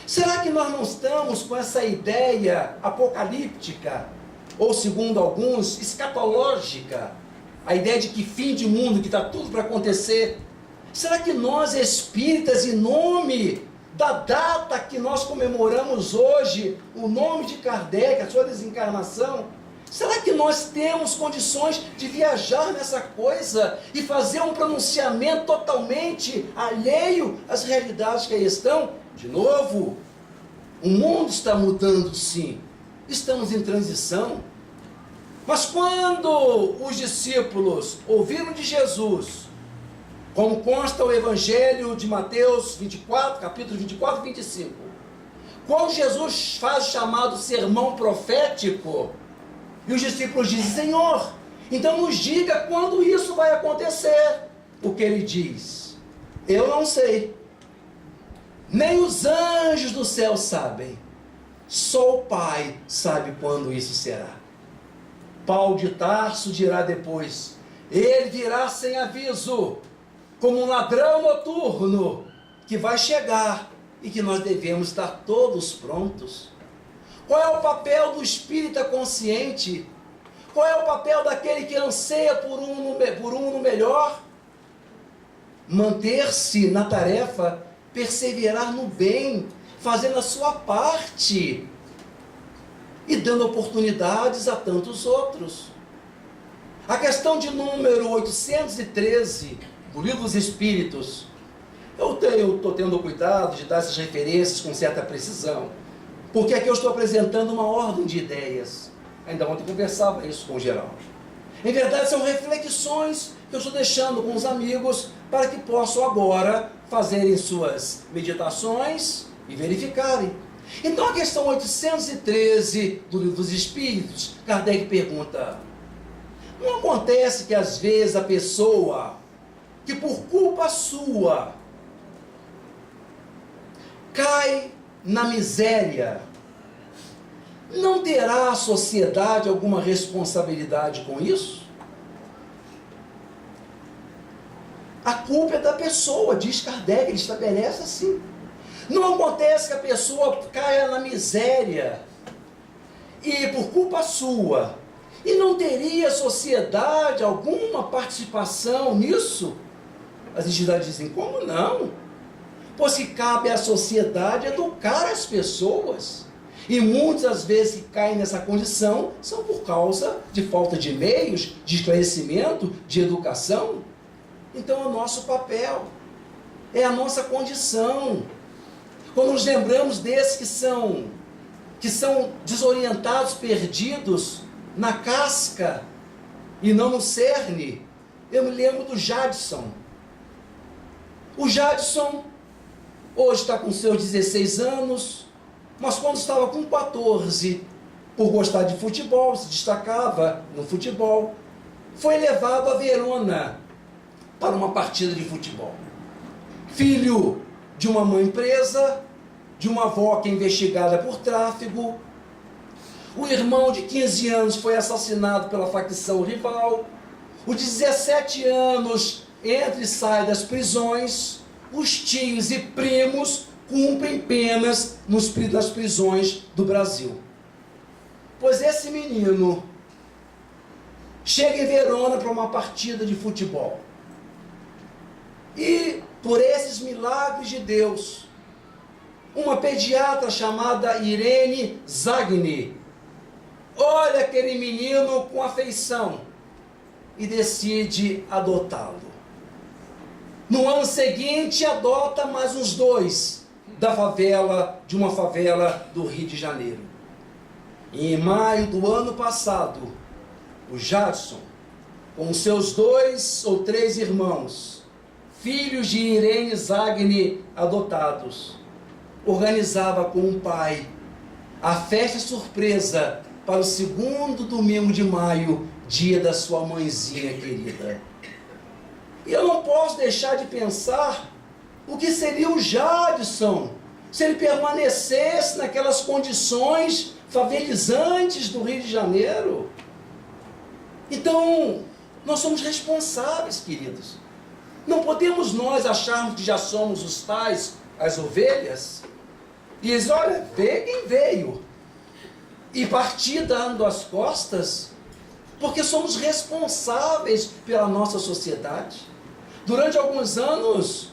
Será que nós não estamos com essa ideia apocalíptica, ou segundo alguns, escatológica, a ideia de que fim de mundo, que está tudo para acontecer? Será que nós, espíritas, em nome da data que nós comemoramos hoje, o nome de Kardec, a sua desencarnação, será que nós temos condições de viajar nessa coisa e fazer um pronunciamento totalmente alheio às realidades que aí estão? De novo, o mundo está mudando, sim. Estamos em transição. Mas quando os discípulos ouviram de Jesus, como consta o Evangelho de Mateus 24, capítulo 24 e 25, quando Jesus faz o chamado sermão profético, e os discípulos dizem: Senhor, então nos diga quando isso vai acontecer. O que ele diz? Eu não sei, nem os anjos do céu sabem, só o Pai sabe quando isso será. Paulo de Tarso dirá depois: ele virá sem aviso, como um ladrão noturno, que vai chegar e que nós devemos estar todos prontos. Qual é o papel do espírita consciente? Qual é o papel daquele que anseia por um no melhor? Manter-se na tarefa, perseverar no bem, fazendo a sua parte e dando oportunidades a tantos outros. A questão de número 813 do Livro dos Espíritos, eu estou tendo cuidado de dar essas referências com certa precisão, porque aqui eu estou apresentando uma ordem de ideias. Ainda ontem eu conversava isso com o Geraldo. Em verdade, são reflexões que eu estou deixando com os amigos para que possam agora fazerem suas meditações e verificarem. Então, a questão 813 do Livro dos Espíritos, Kardec pergunta: não acontece que às vezes a pessoa que por culpa sua cai na miséria, não terá a sociedade alguma responsabilidade com isso? A culpa é da pessoa, diz Kardec, ele estabelece assim. Não acontece que a pessoa caia na miséria e por culpa sua, e não teria a sociedade alguma participação nisso? As entidades dizem: como não? Pois que cabe à sociedade educar as pessoas. E muitas vezes que caem nessa condição são por causa de falta de meios, de esclarecimento, de educação. Então é o nosso papel, é a nossa condição. Quando nos lembramos desses que são desorientados, perdidos na casca e não no cerne, eu me lembro do Jadson. O Jadson hoje está com seus 16 anos, mas quando estava com 14, por gostar de futebol, se destacava no futebol, foi levado a Verona para uma partida de futebol. Filho de uma mãe presa, de uma avó que é investigada por tráfico, o irmão de 15 anos foi assassinado pela facção rival, os 17 anos entra e sai das prisões, os tios e primos cumprem penas nas prisões do Brasil. Pois esse menino chega em Verona para uma partida de futebol. E por esses milagres de Deus, uma pediatra chamada Irene Zagni olha aquele menino com afeição e decide adotá-lo. No ano seguinte, adota mais uns 2 de uma favela do Rio de Janeiro. E em maio do ano passado, o Jadson, com seus 2 ou 3 irmãos, filhos de Irene Zagni adotados, organizava com o pai a festa surpresa para o 2º domingo de maio, dia da sua mãezinha querida. E eu não posso deixar de pensar o que seria o Jadson se ele permanecesse naquelas condições favelizantes do Rio de Janeiro. Então, nós somos responsáveis, queridos. Não podemos nós acharmos que já somos os tais, as ovelhas, e dizer: olha, veio quem veio, e partir dando as costas, porque somos responsáveis pela nossa sociedade. Durante alguns anos,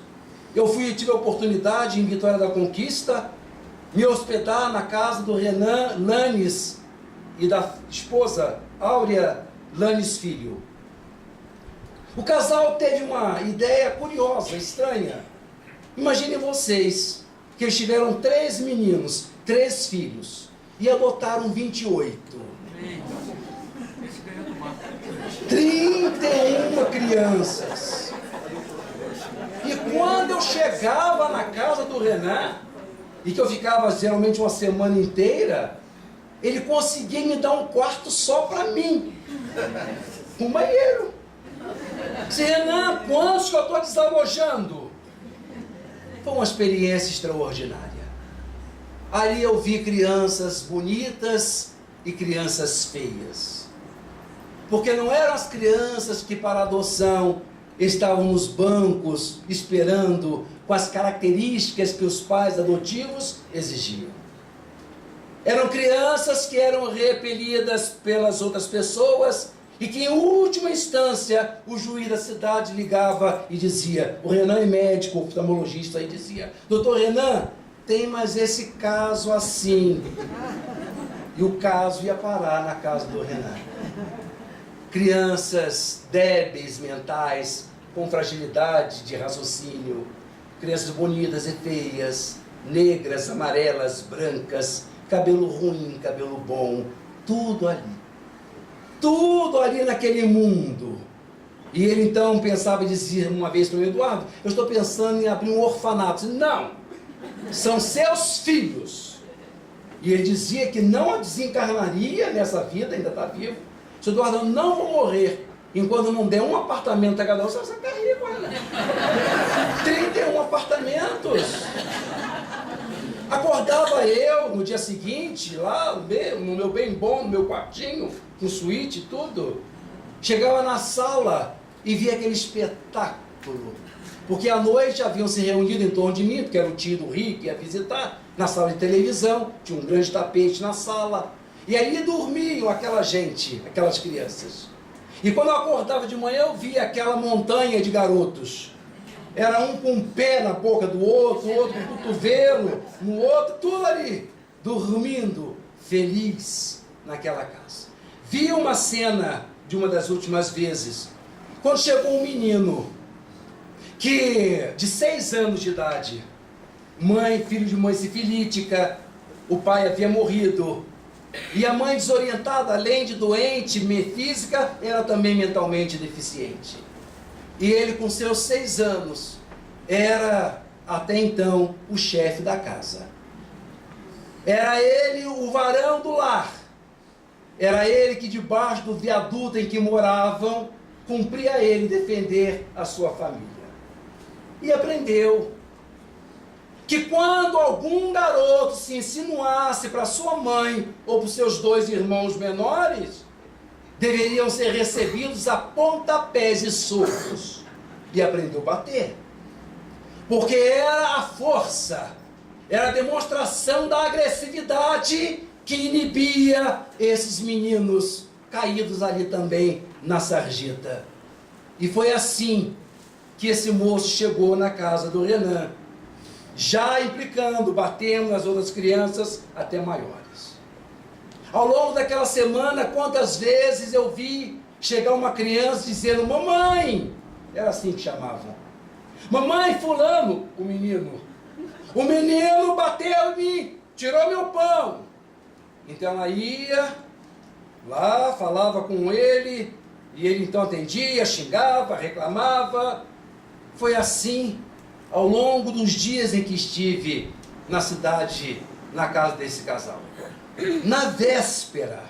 tive a oportunidade em Vitória da Conquista, me hospedar na casa do Renan Lanes e da esposa Áurea Lanes Filho. O casal teve uma ideia curiosa, estranha. Imaginem vocês que eles tiveram 3 meninos, 3 filhos, e adotaram 28. 31 crianças. E quando eu chegava na casa do Renan, e que eu ficava geralmente uma semana inteira, ele conseguia me dar um quarto só para mim, um banheiro. Disse: Renan, quantos que eu estou desalojando? Foi uma experiência extraordinária. Ali eu vi crianças bonitas e crianças feias. Porque não eram as crianças que para adoção estavam nos bancos esperando com as características que os pais adotivos exigiam. Eram crianças que eram repelidas pelas outras pessoas e que, em última instância, o juiz da cidade ligava e dizia, o Renan é médico, oftalmologista, e dizia: doutor Renan, tem mais esse caso assim. E o caso ia parar na casa do Renan. Crianças débeis mentais, com fragilidade de raciocínio, crianças bonitas e feias, negras, amarelas, brancas, cabelo ruim, cabelo bom, tudo ali naquele mundo. E ele então pensava e dizia uma vez para o Eduardo: eu estou pensando em abrir um orfanato. Não, são seus filhos. E ele dizia que não desencarnaria nessa vida, ainda está vivo. Se Eduardo, eu não vou morrer enquanto não der um apartamento a cada um. Você está rico, né? 31 apartamentos. Acordava eu no dia seguinte, lá no meu bem bom, no meu quartinho, com suíte e tudo. Chegava na sala e via aquele espetáculo. Porque à noite haviam se reunido em torno de mim, porque era o tio do Rio que ia visitar, na sala de televisão, tinha um grande tapete na sala. E ali dormiam aquela gente, aquelas crianças. E quando eu acordava de manhã, eu via aquela montanha de garotos. Era um com um pé na boca do outro, o outro com o cotovelo no outro, tudo ali, dormindo, feliz naquela casa. Vi uma cena de uma das últimas vezes, quando chegou um menino, que de 6 anos de idade, filho de mãe sifilítica, o pai havia morrido, e a mãe desorientada, além de doente física, era também mentalmente deficiente. E ele, com seus 6 anos, era até então o chefe da casa. Era ele o varão do lar. Era ele que, debaixo do viaduto em que moravam, cumpria ele defender a sua família. E aprendeu que quando algum garoto se insinuasse para sua mãe ou para os seus 2 irmãos menores, deveriam ser recebidos a pontapés e socos. E aprendeu a bater. Porque era a força, era a demonstração da agressividade que inibia esses meninos caídos ali também na sarjeta. E foi assim que esse moço chegou na casa do Renan, já implicando, batendo nas outras crianças até maiores. Ao longo daquela semana, quantas vezes eu vi chegar uma criança dizendo: mamãe, era assim que chamavam, mamãe, fulano, o menino bateu em mim, tirou meu pão. Então ela ia lá, falava com ele, e ele então atendia, xingava, reclamava. Foi assim ao longo dos dias em que estive na cidade, na casa desse casal. Na véspera,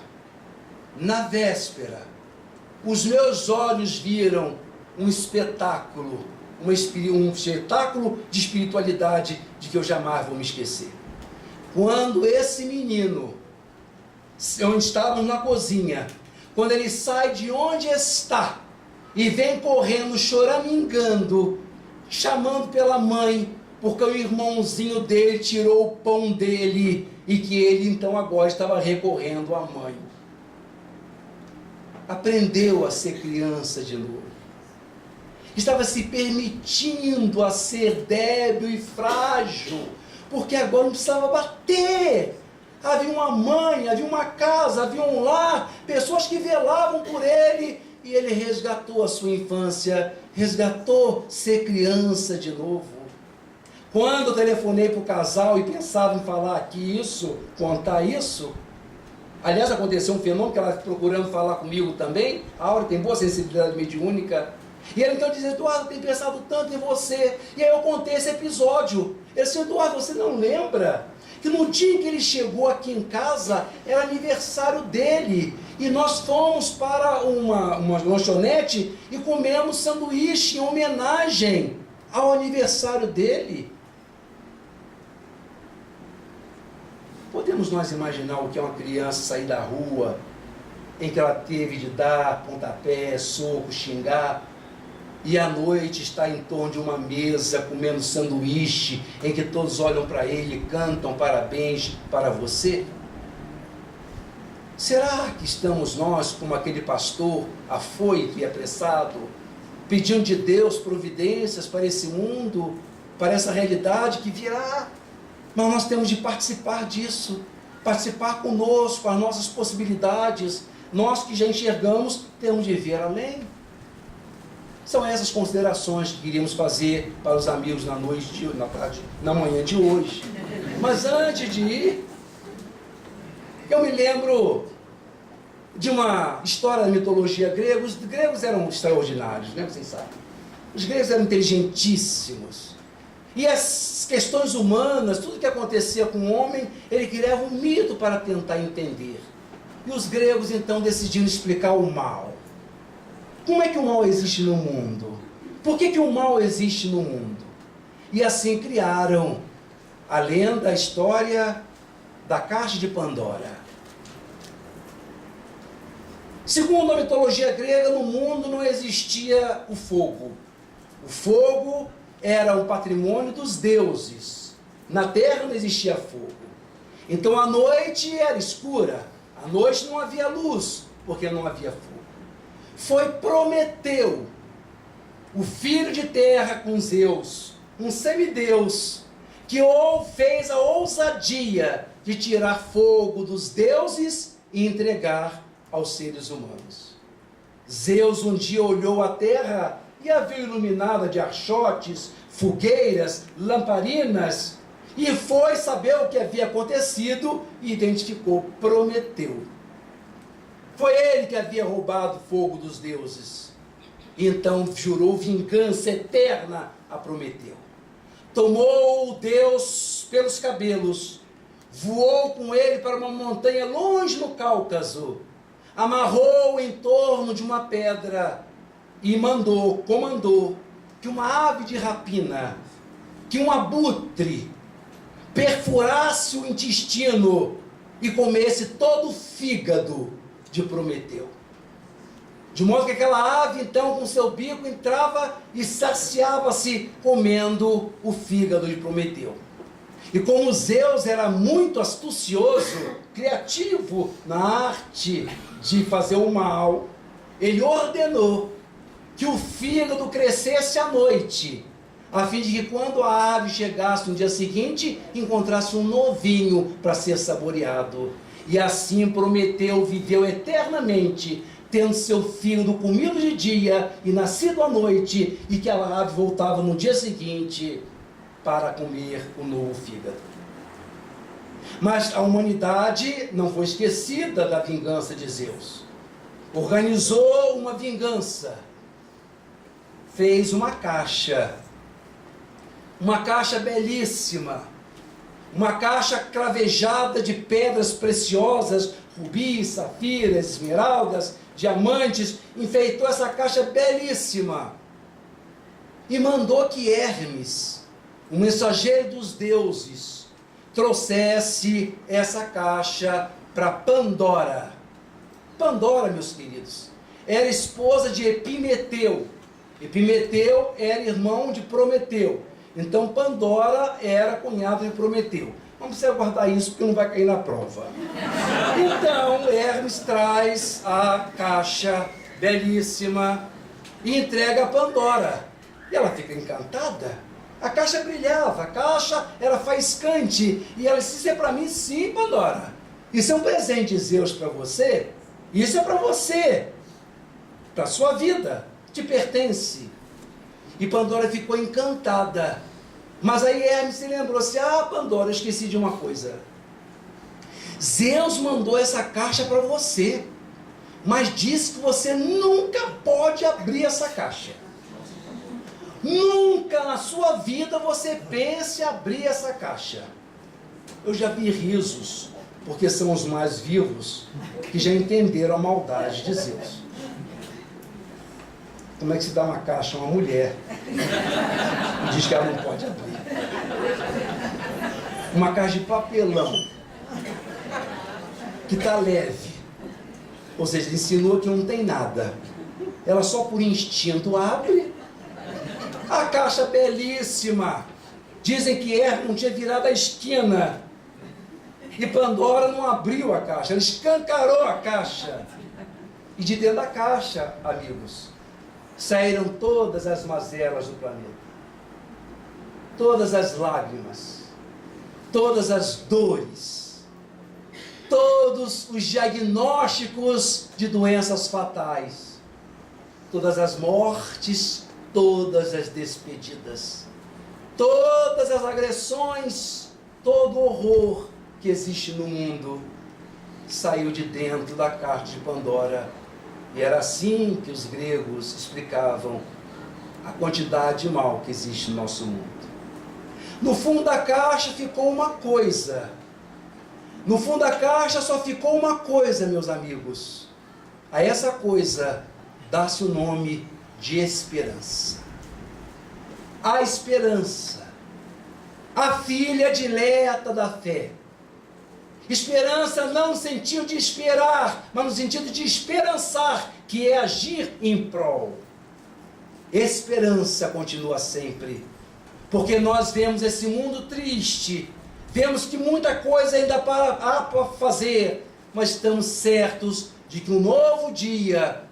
os meus olhos viram um espetáculo de espiritualidade de que eu jamais vou me esquecer. Quando esse menino, onde estávamos na cozinha, quando ele sai de onde está e vem correndo, choramingando, chamando pela mãe, porque o irmãozinho dele tirou o pão dele e que ele então agora estava recorrendo à mãe. Aprendeu a ser criança de novo. estava se permitindo a ser débil e frágil, porque agora não precisava bater. Havia uma mãe, havia uma casa, havia um lar, pessoas que velavam por ele, e ele resgatou a sua infância, resgatou ser criança de novo. Quando eu telefonei para o casal e pensava em falar aqui isso, contar isso, aliás, aconteceu um fenômeno que ela procurando falar comigo também, a Aura tem boa sensibilidade mediúnica, e ela então dizia: Eduardo, tem pensado tanto em você. E aí eu contei esse episódio. Ele disse: Eduardo, você não lembra que no dia em que ele chegou aqui em casa, era aniversário dele, e nós fomos para uma lanchonete e comemos sanduíche em homenagem ao aniversário dele? Podemos nós imaginar o que é uma criança sair da rua, em que ela teve de dar pontapé, soco, xingar, e à noite está em torno de uma mesa comendo sanduíche, em que todos olham para ele e cantam parabéns para você? Será que estamos nós, como aquele pastor afoito e apressado, pedindo de Deus providências para esse mundo, para essa realidade que virá? Mas nós temos de participar disso, participar conosco, as nossas possibilidades. Nós que já enxergamos, temos de ver além. São essas considerações que queríamos fazer para os amigos na noite, na tarde, na manhã de hoje. Mas antes de ir, eu me lembro de uma história da mitologia grega. Os gregos eram extraordinários, né? Vocês sabem. Os gregos eram inteligentíssimos. E as questões humanas, tudo que acontecia com o homem, ele criava um mito para tentar entender. E os gregos então decidiram explicar o mal. Como é que o mal existe no mundo? Por que o mal existe no mundo? E assim criaram a lenda, a história da caixa de Pandora. Segundo a mitologia grega, no mundo não existia o fogo. O fogo era um patrimônio dos deuses. Na terra não existia fogo. Então a noite era escura. À noite não havia luz, porque não havia fogo. Foi Prometeu, o filho de terra com Zeus, um semideus, que fez a ousadia de tirar fogo dos deuses e entregar aos seres humanos. Zeus um dia olhou a terra e a viu iluminada de archotes, fogueiras, lamparinas, e foi saber o que havia acontecido e identificou Prometeu. Foi ele que havia roubado o fogo dos deuses. Então jurou vingança eterna a Prometeu. Tomou o Deus pelos cabelos, voou com ele para uma montanha longe no Cáucaso, amarrou em torno de uma pedra e comandou que uma ave de rapina, que um abutre, perfurasse o intestino e comesse todo o fígado de Prometeu. De modo que aquela ave, então, com seu bico, entrava e saciava-se comendo o fígado de Prometeu. E como Zeus era muito astucioso, criativo na arte de fazer o mal, ele ordenou que o fígado crescesse à noite, a fim de que quando a ave chegasse no dia seguinte, encontrasse um novinho para ser saboreado. E assim Prometeu viveu eternamente, tendo seu fígado comido de dia e nascido à noite, e que a ave voltava no dia seguinte para comer o novo fígado. Mas a humanidade não foi esquecida da vingança de Zeus. Organizou uma vingança. Fez uma caixa belíssima, uma caixa cravejada de pedras preciosas, rubis, safiras, esmeraldas, diamantes, enfeitou essa caixa belíssima e mandou que Hermes, o mensageiro dos deuses, trouxesse essa caixa para Pandora. Pandora, meus queridos, era esposa de Epimeteu. Epimeteu era irmão de Prometeu. Então Pandora era cunhada de Prometeu. Não precisa guardar isso porque não vai cair na prova. Então Hermes traz a caixa belíssima e entrega a Pandora. E ela fica encantada. A caixa brilhava, a caixa era faiscante. E ela disse: isso é para mim? Sim, Pandora. Isso é um presente de Zeus para você. Isso é para você, para a sua vida, te pertence. E Pandora ficou encantada. Mas aí Hermes se lembrou-se: ah, Pandora, eu esqueci de uma coisa. Zeus mandou essa caixa para você, mas disse que você nunca pode abrir essa caixa. Nunca na sua vida você pense em abrir essa caixa. Eu já vi risos, porque são os mais vivos que já entenderam a maldade de Zeus. Como é que se dá uma caixa a uma mulher e diz que ela não pode abrir? Uma caixa de papelão que está leve, ou seja, insinua que não tem nada. Ela só por instinto abre. A caixa belíssima. Dizem que Hermes não tinha virado a esquina e Pandora não abriu a caixa, ela escancarou a caixa. E de dentro da caixa, amigos, saíram todas as mazelas do planeta, todas as lágrimas, todas as dores, todos os diagnósticos de doenças fatais, todas as mortes, todas as despedidas, todas as agressões, todo o horror que existe no mundo saiu de dentro da caixa de Pandora. E era assim que os gregos explicavam a quantidade de mal que existe no nosso mundo. No fundo da caixa ficou uma coisa. No fundo da caixa só ficou uma coisa, meus amigos. A essa coisa dá-se o nome de esperança. A esperança, a filha dileta da fé. Esperança não no sentido de esperar, mas no sentido de esperançar, que é agir em prol. Esperança continua sempre, porque nós vemos esse mundo triste, vemos que muita coisa ainda há para fazer, mas estamos certos de que um novo dia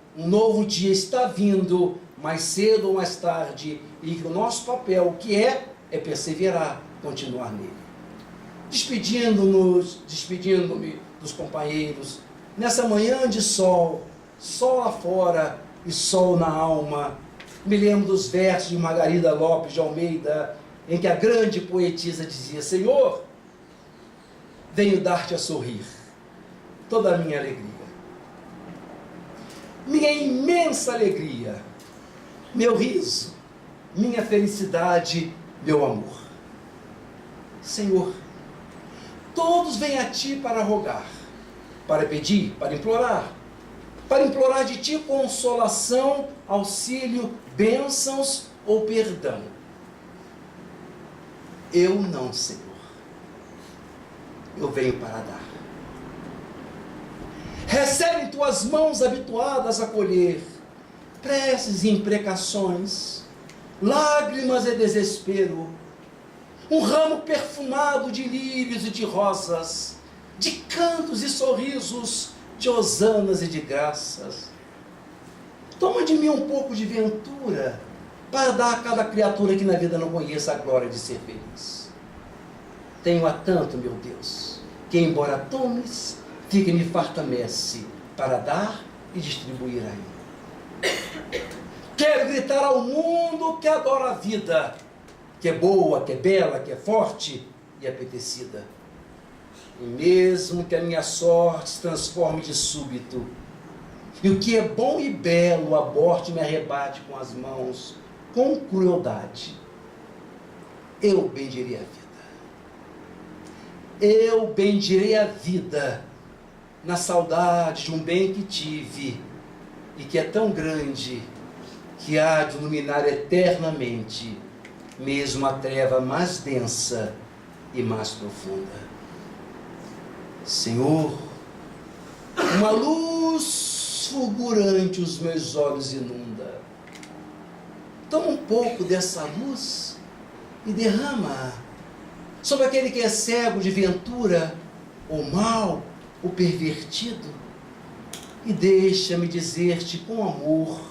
está vindo, mais cedo ou mais tarde, e que o nosso papel, o que é perseverar, continuar nele. Despedindo-me dos companheiros, nessa manhã de sol, sol lá fora e sol na alma, me lembro dos versos de Margarida Lopes de Almeida, em que a grande poetisa dizia: Senhor, venho dar-te a sorrir toda a minha alegria, minha imensa alegria, meu riso, minha felicidade, meu amor. Senhor, todos vêm a Ti para rogar, para pedir, para implorar de Ti consolação, auxílio, bênçãos ou perdão. Eu não, Senhor. Eu venho para dar. Recebe em Tuas mãos habituadas a colher preces e imprecações, lágrimas e desespero, um ramo perfumado de lírios e de rosas, de cantos e sorrisos, de hosanas e de graças. Toma de mim um pouco de ventura, para dar a cada criatura que na vida não conheça a glória de ser feliz. Tenho a tanto, meu Deus, que embora tomes, fique-me farta messe, para dar e distribuir ainda. Quero gritar ao mundo que adora a vida, que é boa, que é bela, que é forte e apetecida. E mesmo que a minha sorte se transforme de súbito, e o que é bom e belo a morte me arrebate com as mãos, com crueldade, eu bendirei a vida. Eu bendirei a vida na saudade de um bem que tive e que é tão grande que há de iluminar eternamente mesmo a treva mais densa e mais profunda. Senhor, uma luz fulgurante os meus olhos inunda. Toma um pouco dessa luz e derrama sobre aquele que é cego de ventura, ou mau, ou pervertido, e deixa-me dizer-te com amor,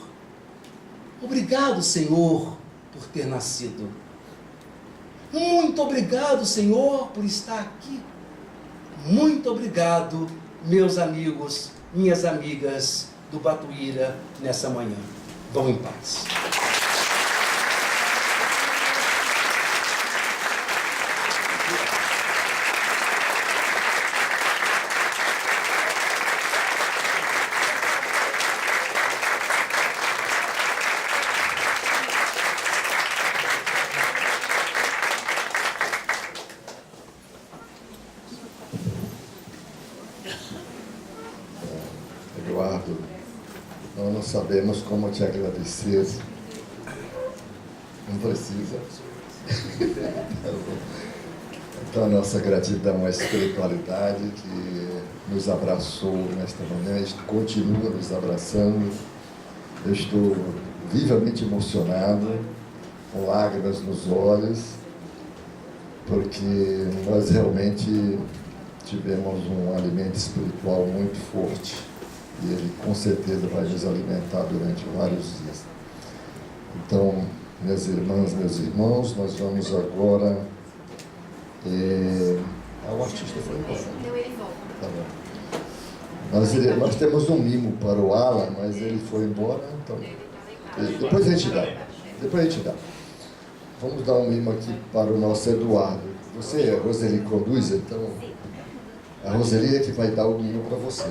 Obrigado, Senhor, por ter nascido. Muito obrigado, Senhor, por estar aqui. Muito obrigado, meus amigos, minhas amigas do Batuíra, nessa manhã. Vão em paz. Eduardo, nós não sabemos como te agradecer. Não precisa. Então, a nossa gratidão à espiritualidade que nos abraçou nesta manhã, continua nos abraçando. Eu estou vivamente emocionado, com lágrimas nos olhos, porque nós realmente tivemos um alimento espiritual muito forte. E ele com certeza vai nos alimentar durante vários dias. Então, minhas irmãs, meus irmãos, nós vamos agora... o artista foi embora. Não, ele volta. Tá bom. Nós temos um mimo para o Alan, mas ele foi embora, então... Depois a gente dá. Vamos dar um mimo aqui para o nosso Eduardo. Você, Roseli, conduz, então... A Roseli é que vai dar o mimo para você.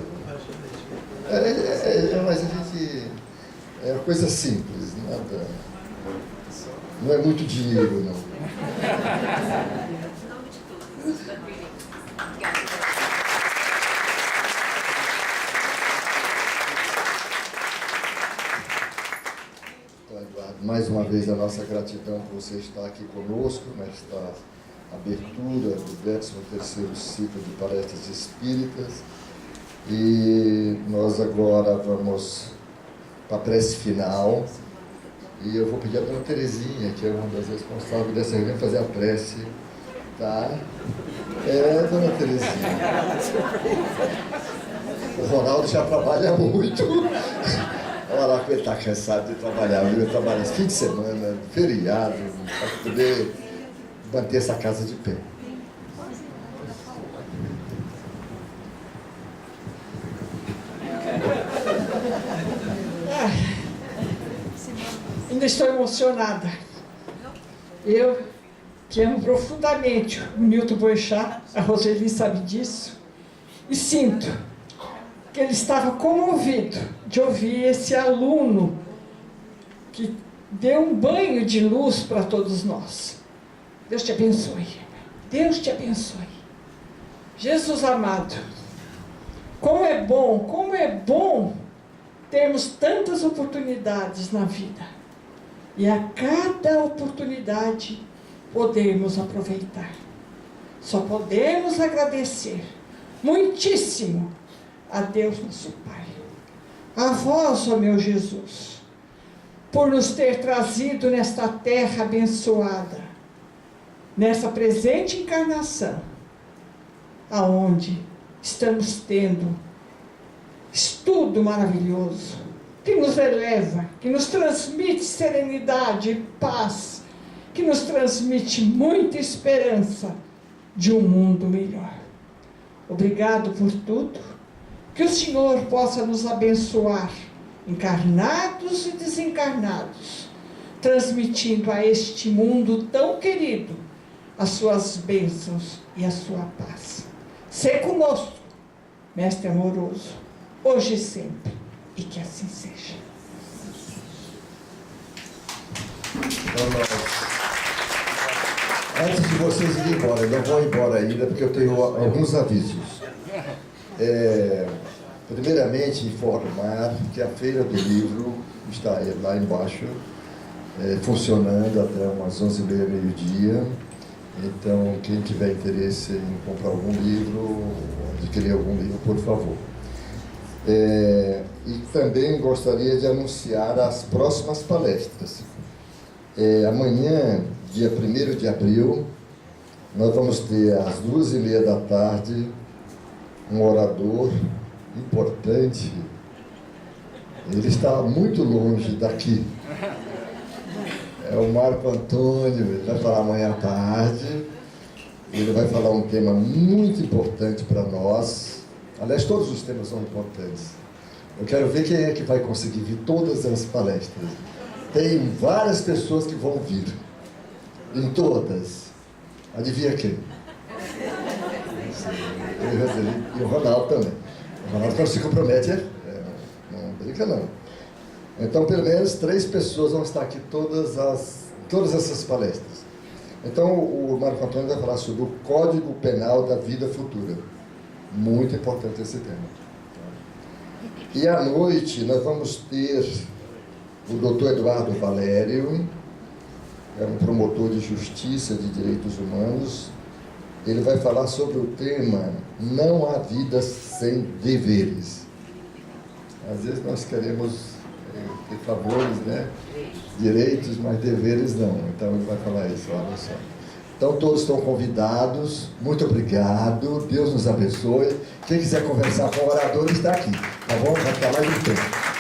Mas a gente... É uma coisa simples, nada... Não é muito dinheiro, não. Então, Eduardo, mais uma vez a nossa gratidão por você estar aqui conosco nesta abertura do 13º ciclo de palestras espíritas. E nós agora vamos para a prece final. E eu vou pedir a dona Terezinha, que é uma das responsáveis dessa reunião, fazer a prece. Tá? Dona Terezinha. O Ronaldo já trabalha muito. Olha lá que ele está cansado de trabalhar. Ele trabalha fim de semana, feriado, para poder manter essa casa de pé. Ainda estou emocionada. Eu, que amo profundamente o Milton Boechat, a Roseli sabe disso, e sinto que ele estava comovido de ouvir esse aluno que deu um banho de luz para todos nós. Deus te abençoe. Deus te abençoe. Jesus amado, como é bom termos tantas oportunidades na vida. E a cada oportunidade podemos aproveitar. Só podemos agradecer muitíssimo a Deus nosso Pai. A vós, ó meu Jesus, por nos ter trazido nesta terra abençoada, nessa presente encarnação, aonde estamos tendo estudo maravilhoso, que nos eleva, que nos transmite serenidade e paz, que nos transmite muita esperança de um mundo melhor. Obrigado por tudo, que o Senhor possa nos abençoar, encarnados e desencarnados, transmitindo a este mundo tão querido as suas bênçãos e a sua paz. Sê conosco, Mestre amoroso, hoje e sempre. E que assim seja. Então, antes de vocês irem embora, eu não vou embora ainda, porque eu tenho alguns avisos. Primeiramente, informar que a Feira do Livro está lá embaixo, funcionando até umas 11h30, meio-dia. Então, quem tiver interesse em comprar algum livro, adquirir algum livro, por favor. E também gostaria de anunciar as próximas palestras. Amanhã, dia 1º de abril, nós vamos ter às 2h30 da tarde um orador importante, Ele está muito longe daqui. É o Marco Antônio, ele vai falar amanhã à tarde. Ele vai falar um tema muito importante para nós. Aliás, todos os temas são importantes. Eu quero ver quem é que vai conseguir vir todas as palestras. Tem várias pessoas que vão vir. Em todas. Adivinha quem? E o Ronaldo também. O Ronaldo não se compromete, não brinca não. Então, pelo menos 3 pessoas vão estar aqui todas essas palestras. Então, o Marco Antônio vai falar sobre o Código Penal da Vida Futura. Muito importante esse tema. E à noite nós vamos ter o Dr. Eduardo Valério, é um promotor de justiça de direitos humanos. Ele vai falar sobre o tema Não há vida sem deveres. Às vezes nós queremos ter favores, né? Direitos, mas deveres não. Então ele vai falar isso, olha só. Então todos estão convidados. Muito obrigado. Deus nos abençoe. Quem quiser conversar com o orador está aqui. Tá bom? Vai ficar mais um tempo.